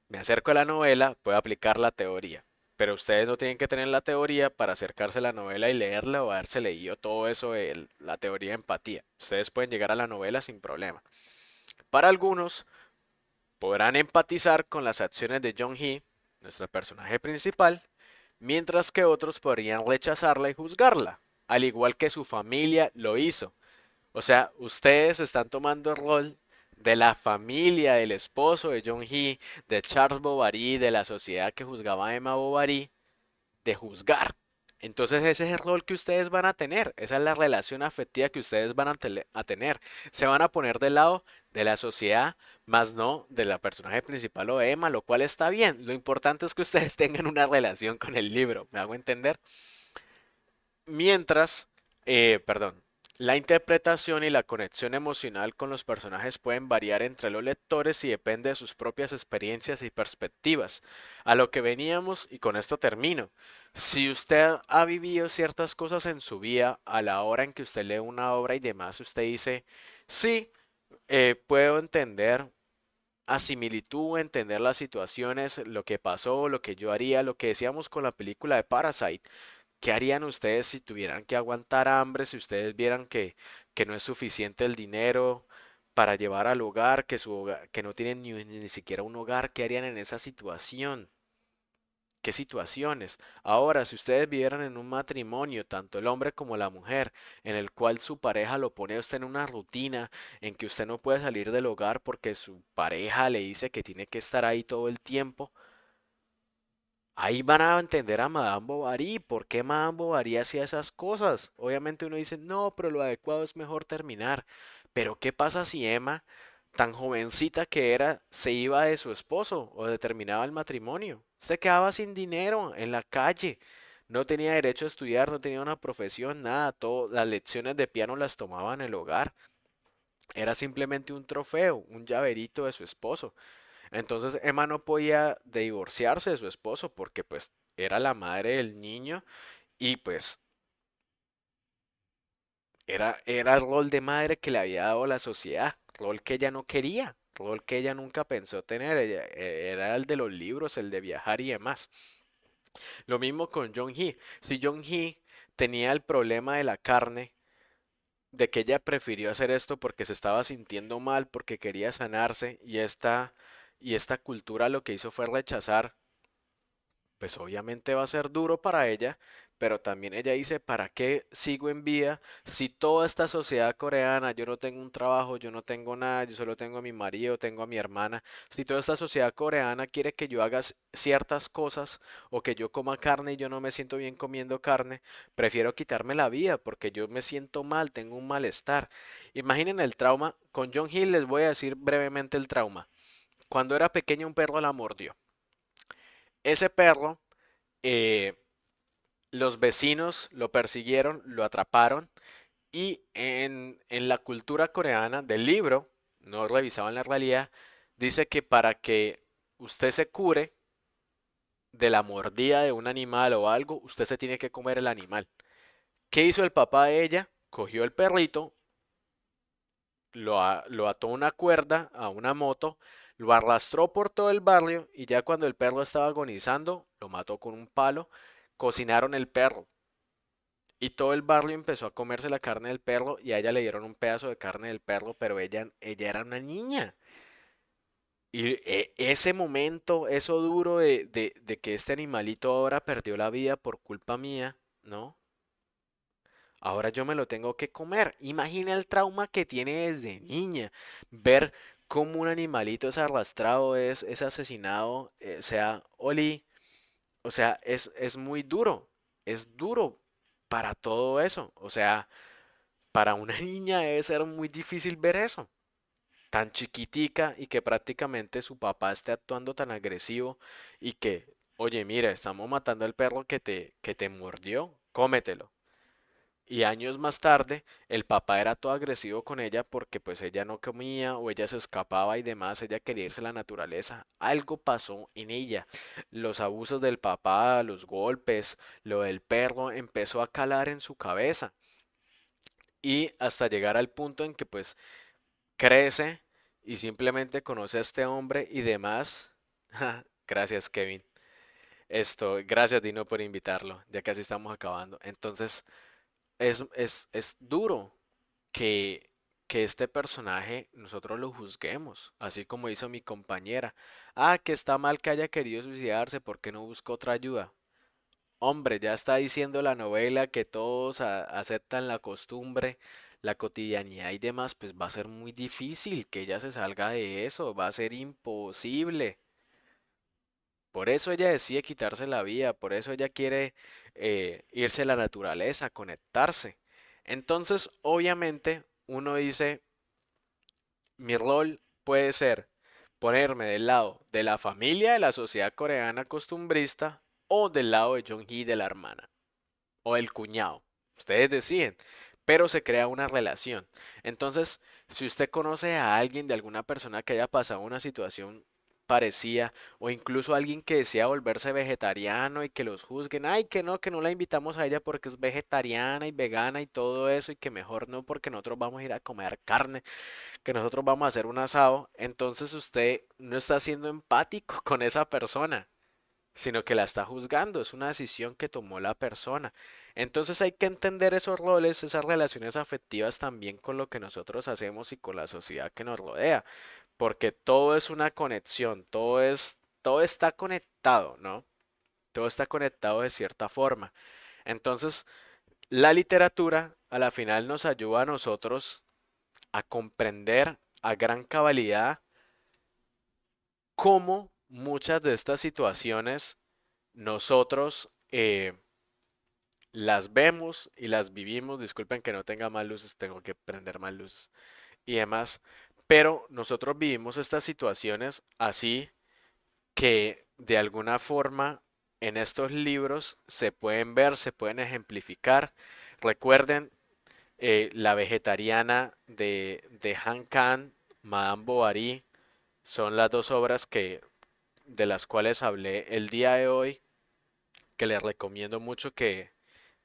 me acerco a la novela, puedo aplicar la teoría. Pero ustedes no tienen que tener la teoría para acercarse a la novela y leerla o haberse leído todo eso de la teoría de empatía. Ustedes pueden llegar a la novela sin problema. Para algunos, podrán empatizar con las acciones de Jong Hee, nuestro personaje principal, mientras que otros podrían rechazarla y juzgarla, al igual que su familia lo hizo. O sea, ustedes están tomando el rol de la familia del esposo de Jong Hee, de Charles Bovary, de la sociedad que juzgaba a Emma Bovary, de juzgar. Entonces ese es el rol que ustedes van a tener, esa es la relación afectiva que ustedes van a tener. Se van a poner del lado de la sociedad, más no de la personaje principal o de Emma, lo cual está bien. Lo importante es que ustedes tengan una relación con el libro, ¿me hago entender? Mientras, perdón, la interpretación y la conexión emocional con los personajes pueden variar entre los lectores y depende de sus propias experiencias y perspectivas. A lo que veníamos, y con esto termino, si usted ha vivido ciertas cosas en su vida, a la hora en que usted lee una obra y demás, usted dice, sí, puedo entender a similitud, entender las situaciones, lo que pasó, lo que yo haría, lo que decíamos con la película de Parasite. ¿Qué harían ustedes si tuvieran que aguantar hambre, si ustedes vieran que no es suficiente el dinero para llevar al hogar, que no tienen ni siquiera un hogar? ¿Qué harían en esa situación? ¿Qué situaciones? Ahora, si ustedes vivieran en un matrimonio, tanto el hombre como la mujer, en el cual su pareja lo pone a usted en una rutina, en que usted no puede salir del hogar porque su pareja le dice que tiene que estar ahí todo el tiempo, ahí van a entender a Madame Bovary. ¿Por qué Madame Bovary hacía esas cosas? Obviamente uno dice, no, pero lo adecuado es mejor terminar. Pero ¿qué pasa si Emma, tan jovencita que era, se iba de su esposo o terminaba el matrimonio? Se quedaba sin dinero en la calle. No tenía derecho a estudiar, no tenía una profesión, nada. Las lecciones de piano las tomaba en el hogar. Era simplemente un trofeo, un llaverito de su esposo. Entonces Emma no podía divorciarse de su esposo porque pues era la madre del niño y pues era el rol de madre que le había dado la sociedad, rol que ella no quería, rol que ella nunca pensó tener, era el de los libros, el de viajar y demás. Lo mismo con Jong-hee. Si Jong-hee tenía el problema de la carne, de que ella prefirió hacer esto porque se estaba sintiendo mal, porque quería sanarse y esta cultura lo que hizo fue rechazar, pues obviamente va a ser duro para ella, pero también ella dice, ¿para qué sigo en vida si toda esta sociedad coreana, yo no tengo un trabajo, yo no tengo nada, yo solo tengo a mi marido, tengo a mi hermana, si toda esta sociedad coreana quiere que yo haga ciertas cosas o que yo coma carne y yo no me siento bien comiendo carne, prefiero quitarme la vida porque yo me siento mal, tengo un malestar. Imaginen el trauma, con John Hill les voy a decir brevemente el trauma. Cuando era pequeño un perro la mordió. Ese perro eh, los vecinos lo persiguieron, lo atraparon y en la cultura coreana del libro, no revisaban la realidad, dice que para que usted se cure de la mordida de un animal o algo, usted se tiene que comer el animal. ¿Qué hizo el papá de ella? Cogió el perrito, lo ató a una cuerda, a una moto, lo arrastró por todo el barrio y ya cuando el perro estaba agonizando, lo mató con un palo, cocinaron el perro. Y todo el barrio empezó a comerse la carne del perro y a ella le dieron un pedazo de carne del perro, pero ella era una niña. Y ese momento, eso duro de que este animalito ahora perdió la vida por culpa mía, ¿no? Ahora yo me lo tengo que comer. Imagina el trauma que tiene desde niña. Ver cómo un animalito es arrastrado, es asesinado. O sea, Oli, o sea, es muy duro. Es duro para todo eso. O sea, para una niña debe ser muy difícil ver eso, tan chiquitica y que prácticamente su papá esté actuando tan agresivo y que, oye, mira, estamos matando al perro que te mordió, cómetelo. Y años más tarde, el papá era todo agresivo con ella porque pues ella no comía o ella se escapaba y demás, ella quería irse a la naturaleza. Algo pasó en ella. Los abusos del papá, los golpes, lo del perro empezó a calar en su cabeza y hasta llegar al punto en que pues crece y simplemente conoce a este hombre y demás. Gracias, Kevin. Gracias, Dino, por invitarlo. Ya casi estamos acabando. Entonces, es duro que, que este personaje nosotros lo juzguemos, así como hizo mi compañera. Ah, que está mal que haya querido suicidarse, ¿por qué no buscó otra ayuda? Hombre, ya está diciendo la novela que todos aceptan la costumbre, la cotidianidad y demás, pues va a ser muy difícil que ella se salga de eso, va a ser imposible. Por eso ella decide quitarse la vida, por eso ella quiere irse a la naturaleza, conectarse. Entonces, obviamente, uno dice, mi rol puede ser ponerme del lado de la familia de la sociedad coreana costumbrista o del lado de Jong-hee de la hermana o el cuñado. Ustedes deciden, pero se crea una relación. Entonces, si usted conoce a alguien de alguna persona que haya pasado una situación parecía, o incluso alguien que decía volverse vegetariano y que los juzguen, ay, que no la invitamos a ella porque es vegetariana y vegana y todo eso, y que mejor no porque nosotros vamos a ir a comer carne, que nosotros vamos a hacer un asado, entonces usted no está siendo empático con esa persona, sino que la está juzgando, es una decisión que tomó la persona. Entonces hay que entender esos roles, esas relaciones afectivas también con lo que nosotros hacemos y con la sociedad que nos rodea, porque todo es una conexión, todo está conectado, ¿no? Todo está conectado de cierta forma. Entonces, la literatura a la final nos ayuda a nosotros a comprender a gran cabalidad cómo muchas de estas situaciones nosotros las vemos y las vivimos. Disculpen que no tenga más luces, tengo que prender más luces y demás. Pero nosotros vivimos estas situaciones así que de alguna forma en estos libros se pueden ver, se pueden ejemplificar. Recuerden La vegetariana de Han Kang, Madame Bovary, son las dos obras de las cuales hablé el día de hoy, que les recomiendo mucho que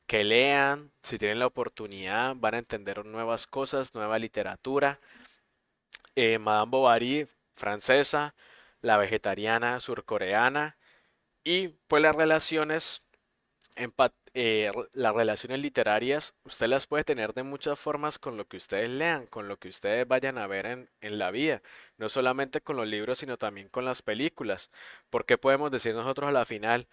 lean. Si tienen la oportunidad, van a entender nuevas cosas, nueva literatura. Madame Bovary, francesa, la vegetariana surcoreana, y pues las relaciones literarias, usted las puede tener de muchas formas con lo que ustedes lean, con lo que ustedes vayan a ver en la vida, no solamente con los libros, sino también con las películas. Porque podemos decir nosotros a la final,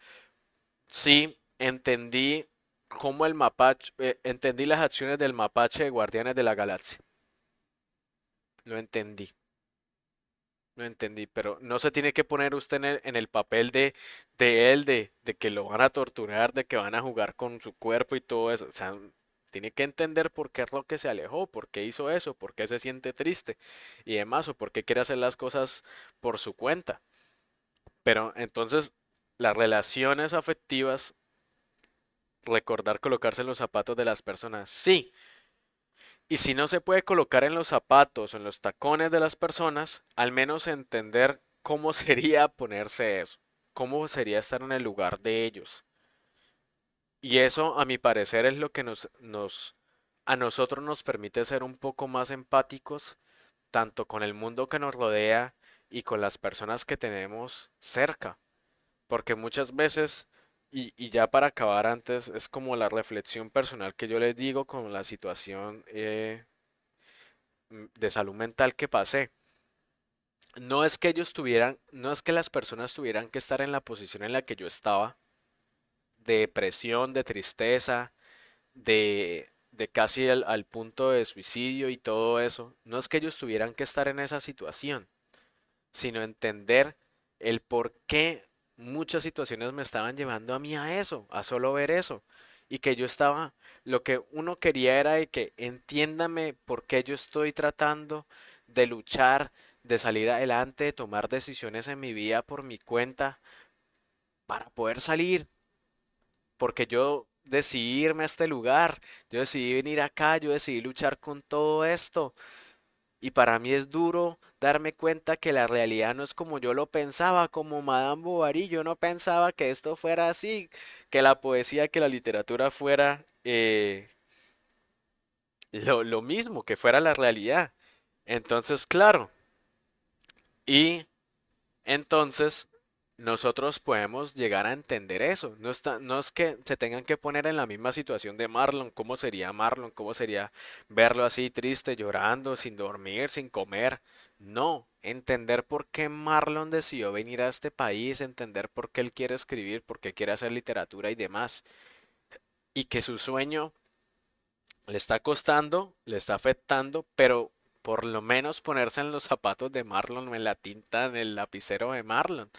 sí, entendí cómo el mapache, entendí las acciones del mapache de Guardianes de la Galaxia, lo entendí. No entendí, pero no se tiene que poner usted en el papel de él, de que lo van a torturar, de que van a jugar con su cuerpo y todo eso. O sea, tiene que entender por qué es lo que se alejó, por qué hizo eso, por qué se siente triste y demás, o por qué quiere hacer las cosas por su cuenta. Pero entonces, las relaciones afectivas, recordar colocarse en los zapatos de las personas, sí. Y si no se puede colocar en los zapatos o en los tacones de las personas, al menos entender cómo sería ponerse eso, cómo sería estar en el lugar de ellos. Y eso, a mi parecer, es lo que a nosotros nos permite ser un poco más empáticos, tanto con el mundo que nos rodea y con las personas que tenemos cerca. Porque muchas veces, y ya para acabar antes, es como la reflexión personal que yo les digo con la situación de salud mental que pasé. No es que ellos tuvieran, no es que las personas tuvieran que estar en la posición en la que yo estaba, de depresión, de tristeza, de casi al punto de suicidio y todo eso. No es que ellos tuvieran que estar en esa situación, sino entender el por qué muchas situaciones me estaban llevando a mí a eso, a solo ver eso. Y que yo estaba, lo que uno quería era de que entiéndame por qué yo estoy tratando de luchar, de salir adelante, de tomar decisiones en mi vida por mi cuenta, para poder salir, porque yo decidí irme a este lugar, yo decidí venir acá, yo decidí luchar con todo esto. Y para mí es duro darme cuenta que la realidad no es como yo lo pensaba, como Madame Bovary. Yo no pensaba que esto fuera así, que la poesía, que la literatura fuera lo mismo, que fuera la realidad. Entonces, claro, y entonces nosotros podemos llegar a entender eso. No es que se tengan que poner en la misma situación de Marlon. ¿Cómo sería Marlon? ¿Cómo sería verlo así triste, llorando, sin dormir, sin comer? No, entender por qué Marlon decidió venir a este país, entender por qué él quiere escribir, por qué quiere hacer literatura y demás. Y que su sueño le está costando, le está afectando, pero por lo menos ponerse en los zapatos de Marlon o en la tinta, en el lapicero de Marlon.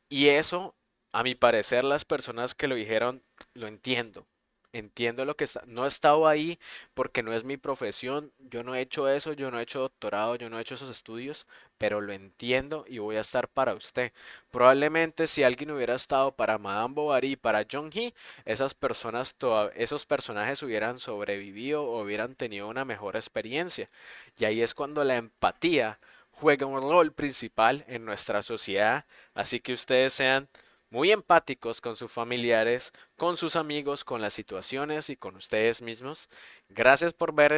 Y eso, a mi parecer, las personas que lo dijeron, lo entiendo. Entiendo lo que está. No he estado ahí porque no es mi profesión. Yo no he hecho eso, yo no he hecho doctorado, yo no he hecho esos estudios, pero lo entiendo y voy a estar para usted. Probablemente si alguien hubiera estado para Madame Bovary y para John Hee, esos personajes hubieran sobrevivido o hubieran tenido una mejor experiencia. Y ahí es cuando la empatía juega un rol principal en nuestra sociedad, así que ustedes sean muy empáticos con sus familiares, con sus amigos, con las situaciones y con ustedes mismos. Gracias por ver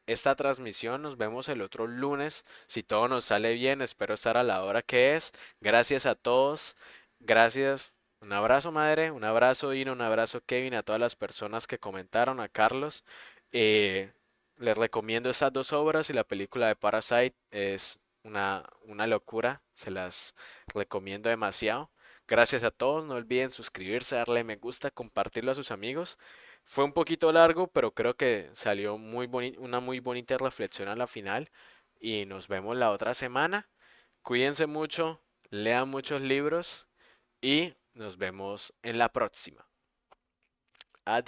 esta transmisión. Nos vemos el otro lunes. Si todo nos sale bien, espero estar a la hora que es. Gracias a todos. Gracias. Un abrazo, madre. Un abrazo, Ina. Un abrazo, Kevin. A todas las personas que comentaron. A Carlos. Eh, Les recomiendo estas dos obras y la película de Parasite es una locura. Se las recomiendo demasiado. Gracias a todos. No olviden suscribirse, darle me gusta, compartirlo a sus amigos. Fue un poquito largo, pero creo que salió una muy bonita reflexión a la final. Y nos vemos la otra semana. Cuídense mucho, lean muchos libros y nos vemos en la próxima.